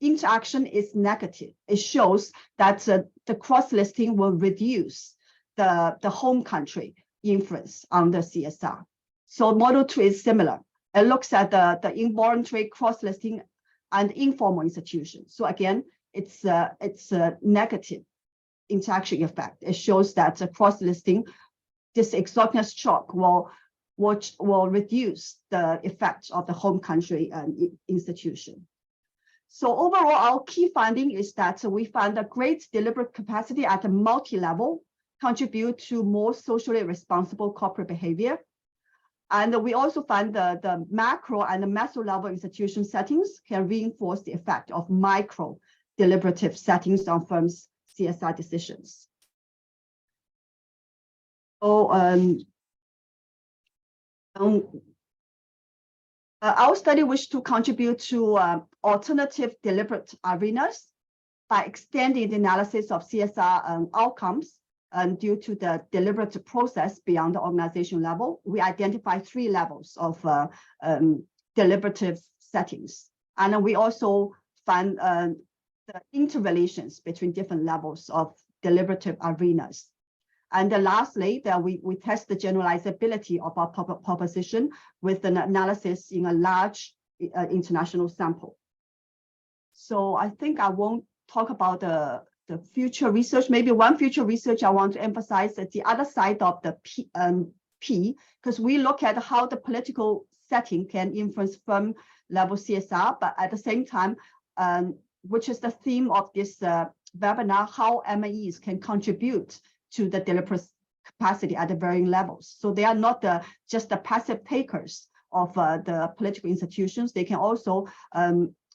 interaction is negative. It shows that the cross-listing will reduce the home country influence on the CSR. So model 2 is similar. It looks at the involuntary cross-listing and informal institutions. So again, it's a negative interaction effect. It shows that the cross-listing, this exogenous shock will reduce the effect of the home country institution. So overall, our key finding is that we found a great deliberate capacity at a multi-level contribute to more socially responsible corporate behavior. And we also find the macro and the meso level institution settings can reinforce the effect of micro deliberative settings on firms' CSR decisions. So our study wished to contribute to alternative deliberate arenas by extending the analysis of CSR outcomes. And due to the deliberative process beyond the organization level, we identified 3 levels of deliberative settings. And we also found the interrelations between different levels of deliberative arenas. And then lastly, that we test the generalizability of our proposition with an analysis in a large international sample. So I think I won't talk about the future research. Maybe one future research I want to emphasize is the other side of the P, because we look at how the political setting can influence firm level CSR, but at the same time, which is the theme of this webinar, how MNEs can contribute to the delivery capacity at the varying levels. So they are not just the passive takers of the political institutions. They can also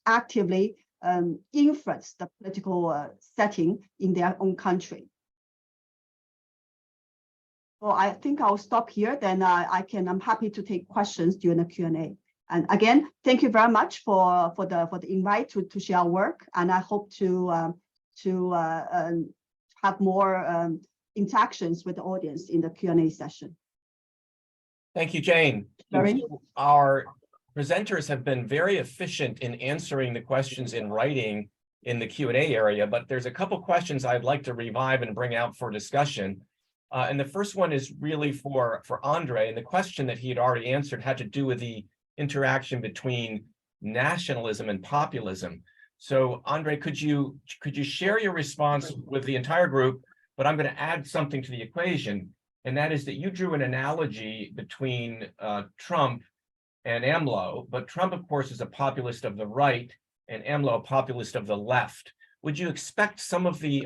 actively influence the political setting in their own country. So I think I'll stop here. Then I'm happy to take questions during the Q&A. And again, thank you very much for the invite to share our work. And I hope to have more interactions with the audience in the Q&A session. Thank you, Jane. Sorry? Our presenters have been very efficient in answering the questions in writing in the Q&A area, but there's a couple questions I'd like to revive and bring out for discussion. And the first one is really for Andrei, and the question that he had already answered had to do with the interaction between nationalism and populism. So Andrei, could you share your response with the entire group, but I'm going to add something to the equation, and that is that you drew an analogy between Trump and AMLO, but Trump, of course, is a populist of the right and AMLO a populist of the left. Would you expect some of the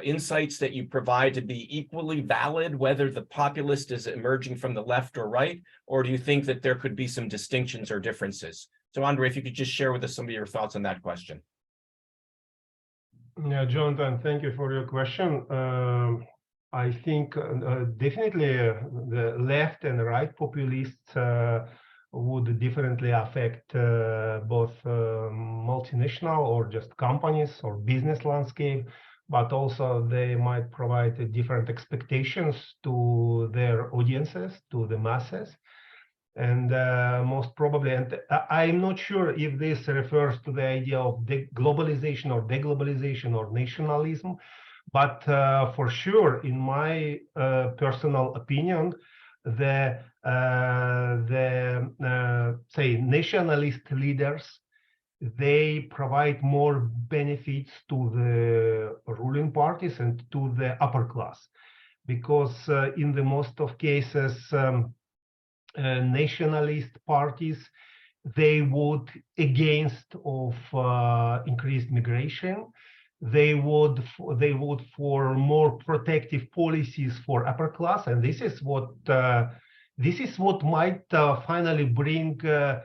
insights that you provide to be equally valid, whether the populist is emerging from the left or right, or do you think that there could be some distinctions or differences? So Andrei, if you could just share with us some of your thoughts on that question. Yeah, Jonathan, thank you for your question. I think definitely the left and right populists would differently affect both multinational or just companies or business landscape, but also they might provide different expectations to their audiences, to the masses. And most probably, and I'm not sure if this refers to the idea of globalization or deglobalization or nationalism, but for sure, in my personal opinion, the say nationalist leaders, they provide more benefits to the ruling parties and to the upper class, because in the most of cases, nationalist parties, they would against of increased migration. They would for more protective policies for upper class, and this is what might finally bring the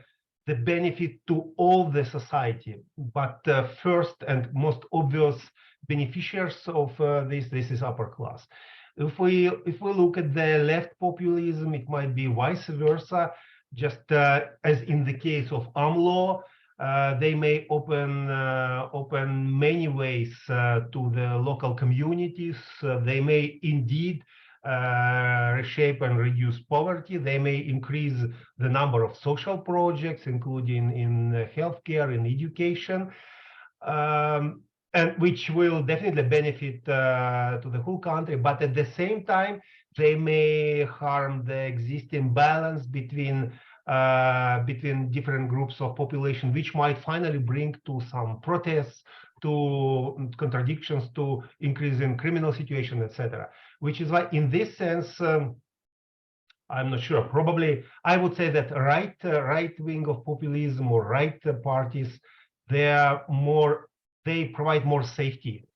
benefit to all the society. But first and most obvious beneficiaries of this is upper class. If we look at the left populism, it might be vice versa. Just as in the case of AMLO, they may open many ways to the local communities. They may indeed reshape and reduce poverty. They may increase the number of social projects, including in healthcare and education, and which will definitely benefit to the whole country. But at the same time, they may harm the existing balance between different groups of population, which might finally bring to some protests, to contradictions, to increase in criminal situation, etc. Which is why, in this sense, I'm not sure. Probably, I would say that right wing of populism or right parties, they provide more safety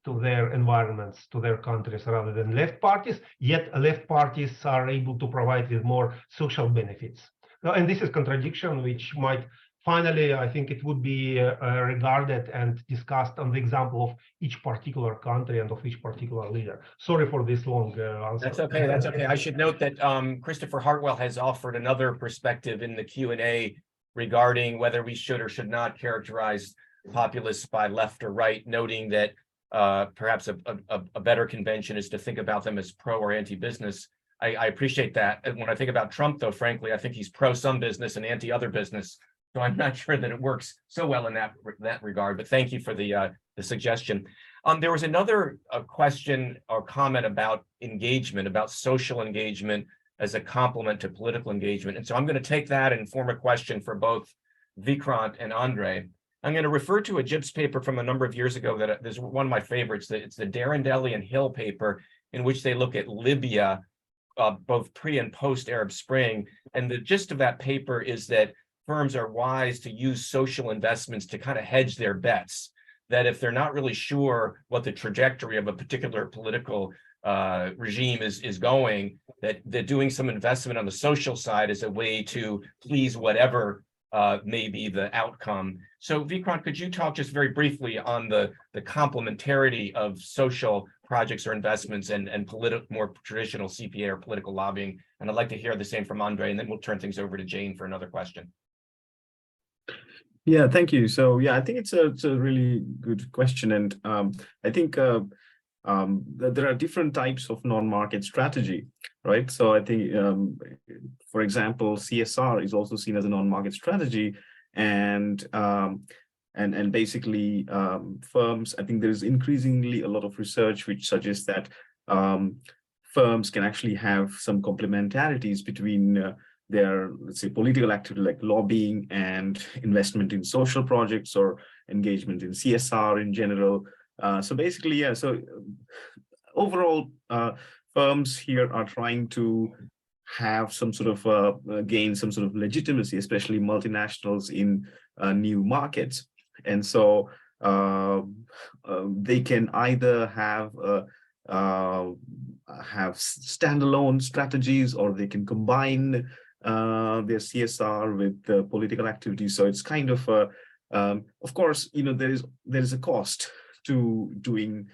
to their environments, to their countries, rather than left parties. Yet left parties are able to provide with more social benefits. And this is contradiction, which might finally, I think it would be regarded and discussed on the example of each particular country and of each particular leader. Sorry for this long answer. That's okay. That's okay. I should note that Christopher Hartwell has offered another perspective in the Q&A regarding whether we should or should not characterize populists by left or right, noting that perhaps a better convention is to think about them as pro or anti-business. I appreciate that. And when I think about Trump, though, frankly, I think he's pro some business and anti other business. So I'm not sure that it works so well in that regard. But thank you for the suggestion. There was another question or comment about engagement, about social engagement as a complement to political engagement. And so I'm going to take that and form a question for both Vikrant and Andrei. I'm going to refer to a JIBS paper from a number of years ago that is one of my favorites. It's the Darendelli and Hill paper, in which they look at Libya both pre and post Arab Spring. And the gist of that paper is that firms are wise to use social investments to kind of hedge their bets, that if they're not really sure what the trajectory of a particular political regime is going, that doing some investment on the social side is a way to please whatever may be the outcome. So Vikrant, could you talk just very briefly on the complementarity of social projects or investments and more traditional CPA or political lobbying? And I'd like to hear the same from Andrei, and then we'll turn things over to Jane for another question. Yeah, thank you. So yeah, I think it's a really good question, and I think there are different types of non-market strategy, right? So I think, for example, CSR is also seen as a non-market strategy, and basically firms. I think there's increasingly a lot of research which suggests that firms can actually have some complementarities between their, let's say, political activity like lobbying and investment in social projects or engagement in CSR in general. So basically, yeah, so overall, firms here are trying to have some sort of gain some sort of legitimacy, especially multinationals in new markets. And so they can either have standalone strategies, or they can combine their CSR with political activities. So it's kind of course, you know, there is a cost to doing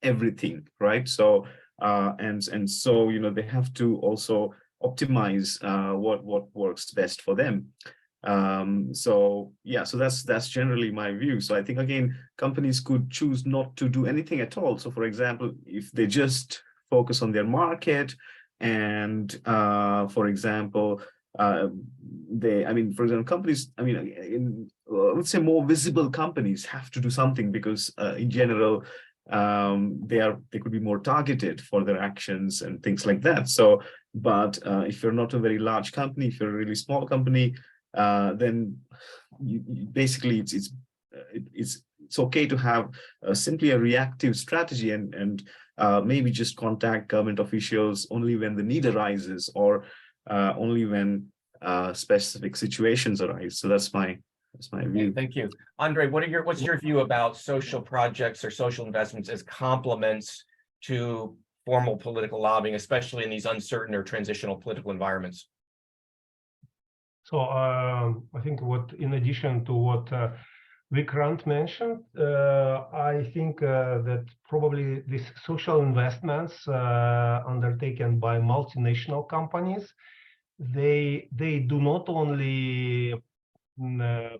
everything, right? So and so, you know, they have to also optimize what works best for them. So yeah, so that's generally my view. So I think, again, companies could choose not to do anything at all. So for example, if they just focus on their market, and for example, for example, companies, let's say more visible companies have to do something, because in general, they could be more targeted for their actions and things like that. So, but if you're not a very large company, if you're a really small company, then basically it's okay to have simply a reactive strategy, and maybe just contact government officials only when the need arises, or only when specific situations arise. So that's my view. Thank you. Andrei, what's your view about social projects or social investments as complements to formal political lobbying, especially in these uncertain or transitional political environments? So I think in addition to what Vikrant mentioned, I think that probably these social investments undertaken by multinational companies, they do not only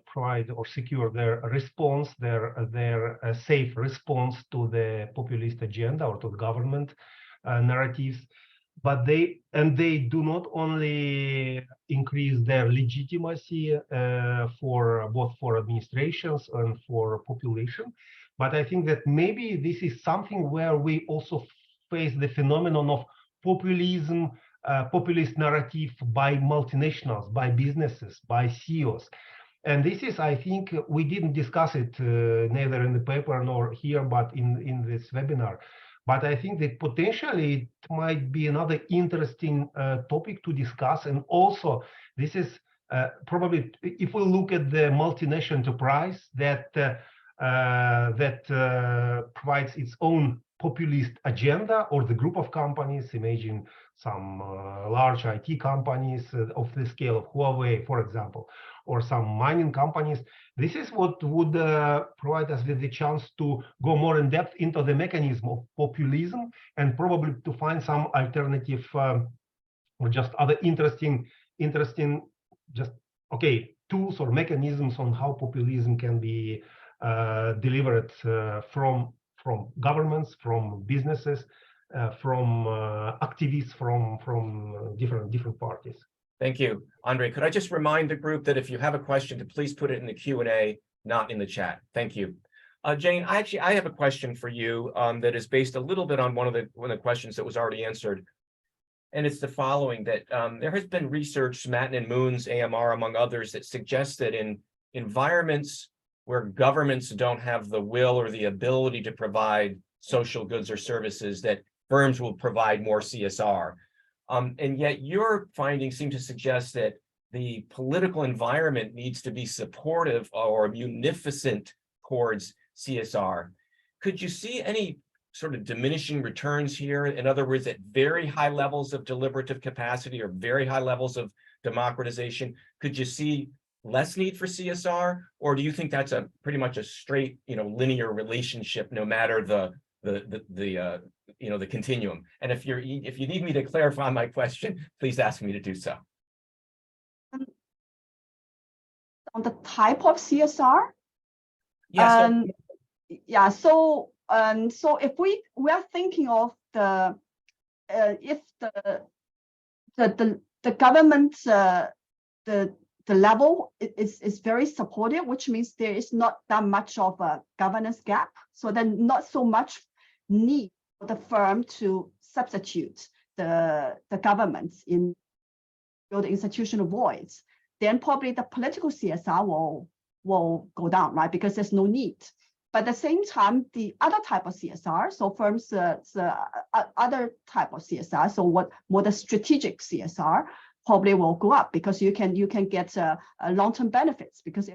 provide or secure their response, their safe response to the populist agenda or to government narratives, but they do not only increase their legitimacy both for administrations and for population, but I think that maybe this is something where we also face the phenomenon of populism, populist narrative by multinationals, by businesses, by CEOs. And this is, I think, we didn't discuss it neither in the paper nor here, but in this webinar. But I think that potentially it might be another interesting topic to discuss. And also, this is probably, if we look at the multinational enterprise that provides its own populist agenda, or the group of companies, imagine some large IT companies of the scale of Huawei, for example, or some mining companies. This is what would provide us with the chance to go more in depth into the mechanism of populism, and probably to find some alternative or just other interesting tools or mechanisms on how populism can be delivered from governments, from businesses, from activists, from different parties. Thank you. Andrei, could I just remind the group that if you have a question, to please put it in the Q&A, not in the chat. Thank you. Jane, I have a question for you that is based a little bit on one of the questions that was already answered. And it's the following, that there has been research, Matten and Moon's AMR, among others, that suggests that in environments where governments don't have the will or the ability to provide social goods or services, that firms will provide more CSR. And yet your findings seem to suggest that the political environment needs to be supportive or munificent towards CSR. Could you see any sort of diminishing returns here? In other words, at very high levels of deliberative capacity or very high levels of democratization, could you see less need for CSR, or do you think that's a pretty much a straight, linear relationship, no matter the continuum? And if you need me to clarify my question, please ask me to do so. On the type of CSR, Yes. yeah. So if we are thinking of if the government the level is very supportive, which means there is not that much of a governance gap. So then not so much need for the firm to substitute the government in the institutional voids. Then probably the political CSR will go down, right? Because there's no need. But at the same time, the other type of CSR, so firms, other type of CSR, so what more the strategic CSR probably will go up, because you can get long-term benefits, because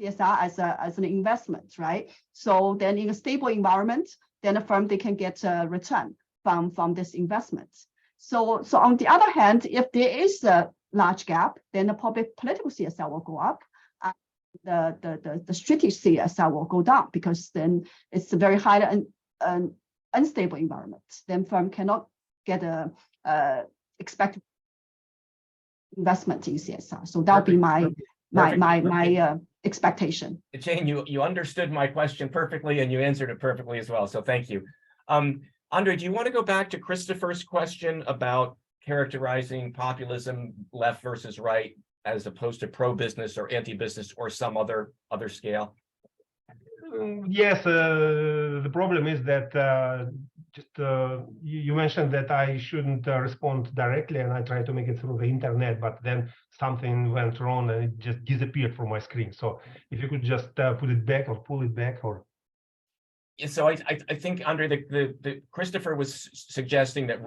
CSR as an investment, right? So then in a stable environment, then a firm, they can get a return from this investment. So on the other hand, if there is a large gap, then the public political CSR will go up. The strategic CSR will go down, because then it's a very highly unstable environment. Then firm cannot get a expected investment in CSR. So that'll be my expectation. Jane, you understood my question perfectly, and you answered it perfectly as well. So thank you. Andrei, do you want to go back to Christopher's question about characterizing populism left versus right, as opposed to pro-business or anti-business or some other scale? Yes, the problem is that you mentioned that I shouldn't respond directly, and I tried to make it through the internet, but then something went wrong and it just disappeared from my screen. So if you could just put it back or pull it back, or. So I think, Andrei, the Christopher was suggesting that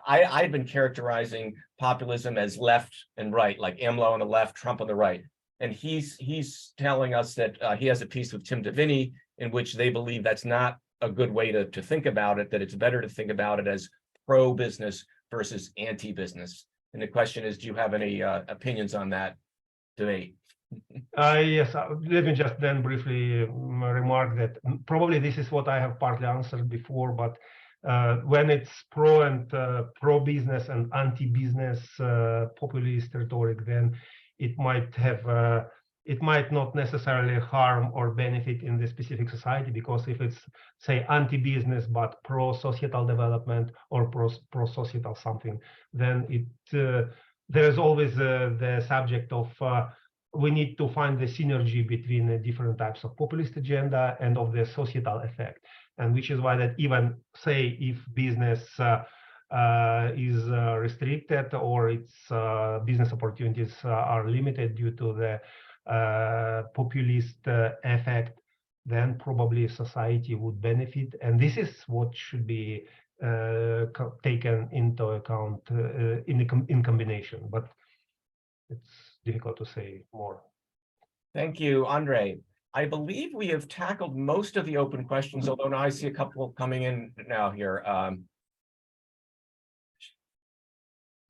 I've been characterizing populism as left and right, like AMLO on the left, Trump on the right. And he's telling us that he has a piece with Tim Deviney in which they believe that's not a good way to think about it, that it's better to think about it as pro-business versus anti-business. And the question is, do you have any opinions on that debate? Yes, let me just then briefly remark that probably this is what I have partly answered before, but when it's pro-business and anti-business populist rhetoric, then it might not necessarily harm or benefit in the specific society, because if it's, say, anti-business but pro-societal development or pro-societal something, then there is always the subject of we need to find the synergy between the different types of populist agenda and of the societal effect. And which is why that even, say, if business is restricted or its business opportunities are limited due to the populist effect, then probably society would benefit. And this is what should be taken into account in combination. But it's difficult to say more. Thank you, Andrei. I believe we have tackled most of the open questions, although now I see a couple coming in now here.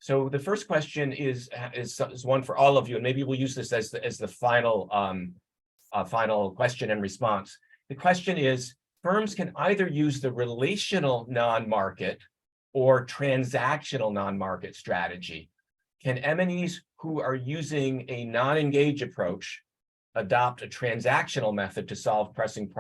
So the first question is one for all of you, and maybe we'll use this as the final final question and response. The question is, firms can either use the relational non-market or transactional non-market strategy. Can MNEs who are using a non-engage approach adopt a transactional method to solve pressing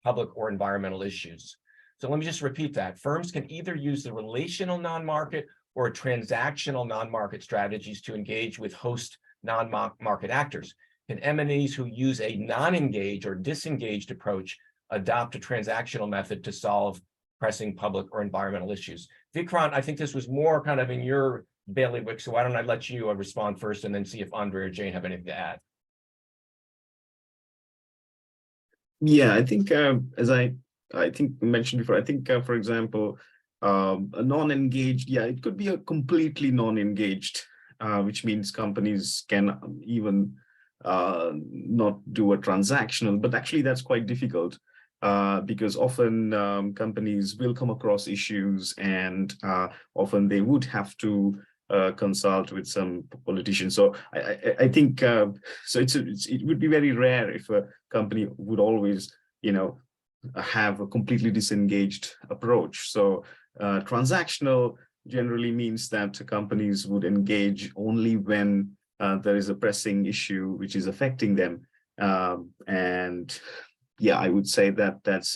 public or environmental issues? So let me just repeat that. Firms can either use the relational non-market or transactional non-market strategies to engage with host non-market actors. Can MNEs who use a non-engage or disengaged approach adopt a transactional method to solve pressing public or environmental issues? Vikrant, I think this was more kind of in your bailiwick, so why don't I let you respond first and then see if Andrei or Jane have anything to add? Yeah, I think as I think mentioned before, I think for example, a non-engaged, yeah, it could be a completely non-engaged, which means companies can even not do a transactional, but actually that's quite difficult because often companies will come across issues and often they would have to consult with some politicians. So I think so it would be very rare if a company would always, have a completely disengaged approach. So transactional generally means that companies would engage only when there is a pressing issue which is affecting them. And yeah, I would say that that's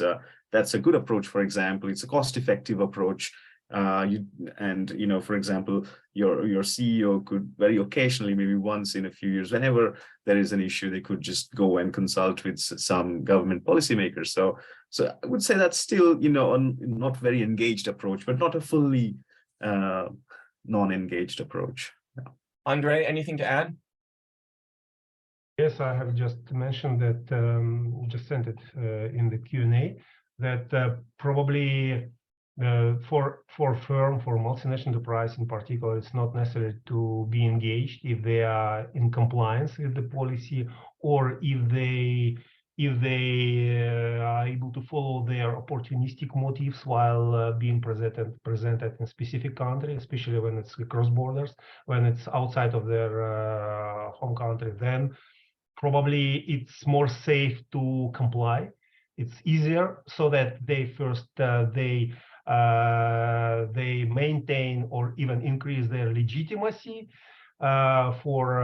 a good approach. For example, it's a cost-effective approach. For example, your CEO could very occasionally, maybe once in a few years, whenever there is an issue, they could just go and consult with some government policymakers. So I would say that's still, a not very engaged approach, but not a fully non-engaged approach. Yeah. Andrei, anything to add? Yes, I have just mentioned that, just sent it in the Q&A, that probably for multinational enterprise in particular, it's not necessary to be engaged if they are in compliance with the policy, or if they are able to follow their opportunistic motives while being presented in specific country, especially when it's across borders. When it's outside of their home country, then probably it's more safe to comply. It's easier, so that they first they maintain or even increase their legitimacy for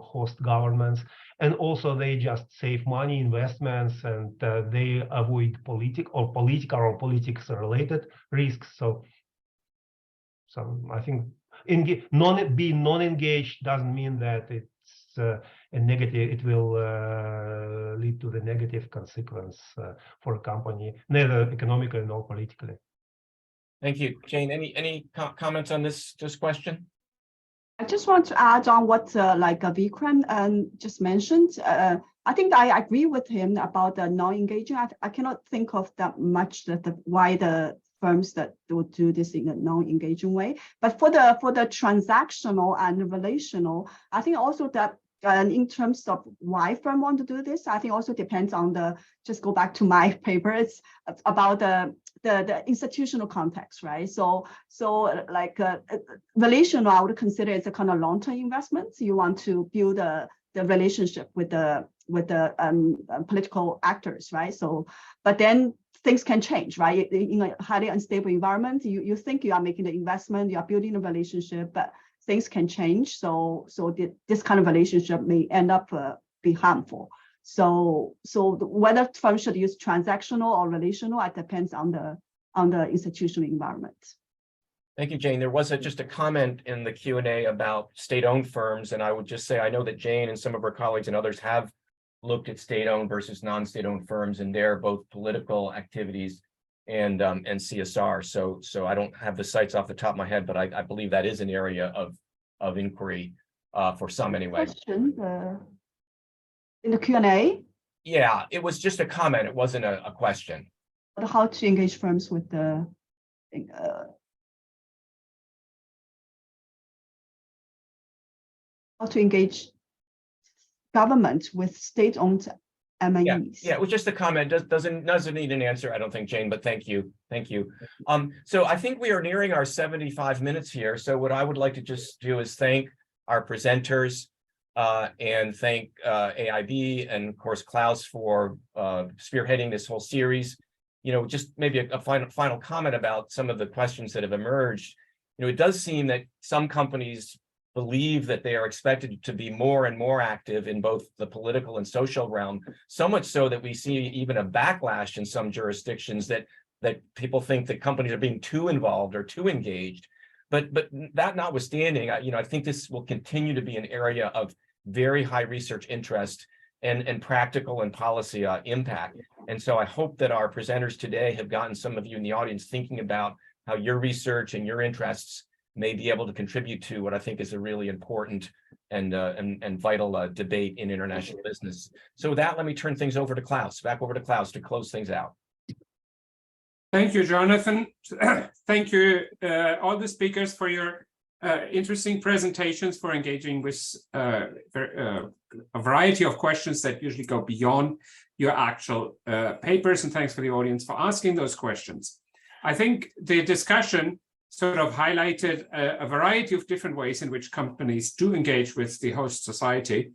host governments, and also they just save money, investments, and they avoid political or politics related risks. So I think being non-engaged doesn't mean that it's a negative. It will lead to the negative consequence for a company, neither economically nor politically. Thank you, Jane. Any comments on this question? I just want to add on what Vikrant just mentioned. I think I agree with him about the non-engaging. I cannot think of that much why the firms that would do this in a non-engaging way. But for the transactional and relational, I think also that in terms of why firm want to do this, I think also depends on just go back to my paper, it's about the institutional context, right? So relational, I would consider it's a kind of long-term investment. So you want to build the relationship with the political actors, right? So, but then things can change, right? In a highly unstable environment, you think you are making the investment, you are building a relationship, but things can change. So this kind of relationship may end up be harmful. So whether firms should use transactional or relational, it depends on the institutional environment. Thank you, Jane. There was just a comment in the Q&A about state-owned firms, and I would just say I know that Jane and some of her colleagues and others have looked at state-owned versus non-state-owned firms in their both political activities and CSR. So I don't have the sites off the top of my head, but I believe that is an area of inquiry for some anyway. Question in the Q&A? Yeah, it was just a comment. It wasn't a question. How to engage firms with the how to engage government with state-owned MNEs. Yeah, it was just a comment. Doesn't need an answer, I don't think, Jane, but thank you. So I think we are nearing our 75 minutes here. So what I would like to just do is thank our presenters and thank AIB and of course Klaus for spearheading this whole series. Just maybe a final comment about some of the questions that have emerged. It does seem that some companies believe that they are expected to be more and more active in both the political and social realm, so much so that we see even a backlash in some jurisdictions that people think that companies are being too involved or too engaged. But that notwithstanding, I think this will continue to be an area of very high research interest and practical and policy impact. And so I hope that our presenters today have gotten some of you in the audience thinking about how your research and your interests may be able to contribute to what I think is a really important and vital debate in international business. So with that, let me turn things over to Klaus, back over to Klaus to close things out. Thank you, Jonathan. Thank you, all the speakers, for your interesting presentations, for engaging with a variety of questions that usually go beyond your actual papers. And thanks for the audience for asking those questions. I think the discussion sort of highlighted a variety of different ways in which companies do engage with the host society.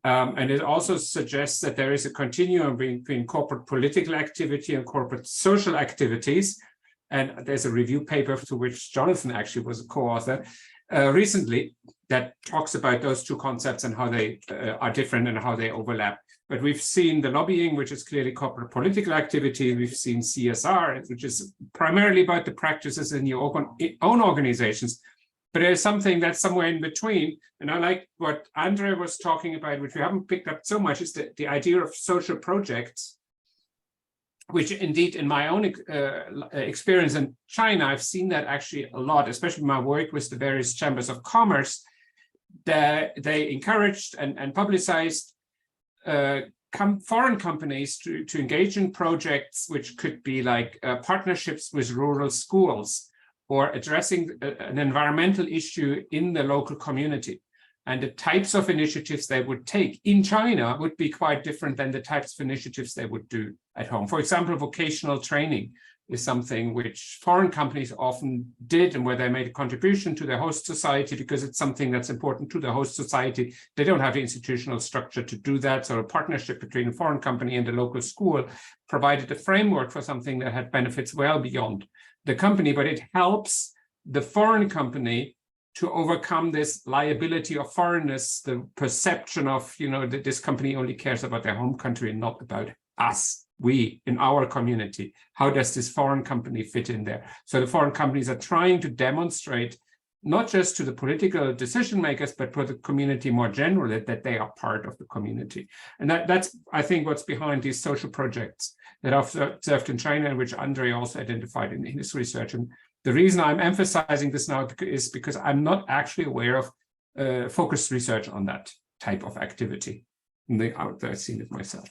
And it also suggests that there is a continuum between corporate political activity and corporate social activities. And there's a review paper to which Jonathan actually was a co-author recently that talks about those two concepts and how they are different and how they overlap. But we've seen the lobbying, which is clearly corporate political activity. We've seen CSR, which is primarily about the practices in your own organizations. But there's something that's somewhere in between. And I like what Andrei was talking about, which we haven't picked up so much, is the idea of social projects, which indeed in my own experience in China, I've seen that actually a lot, especially my work with the various chambers of commerce, that they encouraged and publicized foreign companies to engage in projects which could be like partnerships with rural schools or addressing an environmental issue in the local community. And the types of initiatives they would take in China would be quite different than the types of initiatives they would do at home. For example, vocational training is something which foreign companies often did and where they made a contribution to their host society because it's something that's important to the host society. They don't have the institutional structure to do that. So a partnership between a foreign company and the local school provided a framework for something that had benefits well beyond the company, but it helps the foreign company to overcome this liability of foreignness, the perception of, that this company only cares about their home country and not about us, we in our community. How does this foreign company fit in there? So the foreign companies are trying to demonstrate, not just to the political decision makers, but for the community more generally, that they are part of the community. And that's, I think, what's behind these social projects that I've observed in China, and which Andrei also identified in his research. And the reason I'm emphasizing this now is because I'm not actually aware of focused research on that type of activity. I've seen it myself.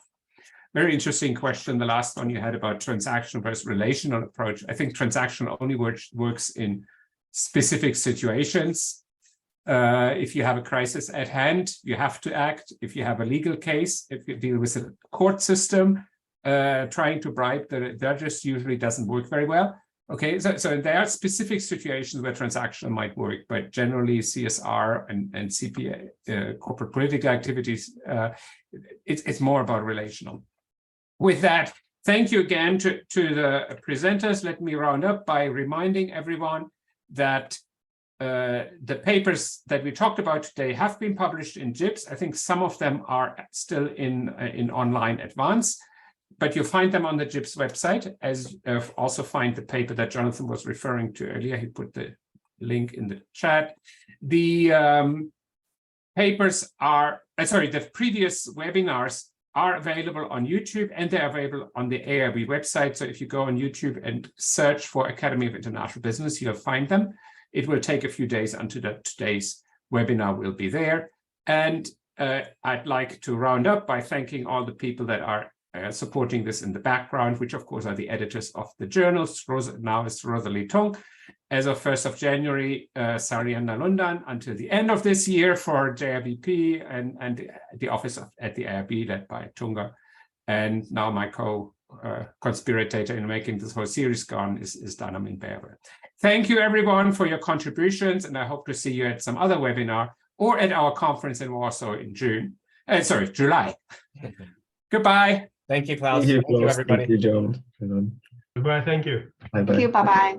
Very interesting question, the last one you had about transactional versus relational approach. I think transactional only works in specific situations. If you have a crisis at hand, you have to act. If you have a legal case, if you deal with a court system, trying to bribe the judges usually doesn't work very well. Okay, so there are specific situations where transactional might work, but generally CSR and CPA, corporate political activities, it's more about relational. With that, thank you again to the presenters. Let me round up by reminding everyone that the papers that we talked about today have been published in JIBS. I think some of them are still in online advance, but you'll find them on the JIBS website, as also find the paper that Jonathan was referring to earlier. He put the link in the chat. The papers are, the previous webinars are available on YouTube, and they're available on the AIB website. So if you go on YouTube and search for Academy of International Business, you'll find them. It will take a few days until today's webinar will be there. And I'd like to round up by thanking all the people that are supporting this in the background, which of course are the editors of the journals. Now it's Rosalie Tung. As of 1st of January, Sarian Nalundan until the end of this year for JIBP and the office at the AIB led by Tunga. And now my co-conspirator in making this whole series gone is Dana Minberger. Thank you everyone for your contributions, and I hope to see you at some other webinar or at our conference in Warsaw in July. Goodbye. Thank you, Klaus. Thank you, everybody. Thank you, John. Goodbye, thank you. Bye-bye. Thank you, bye-bye.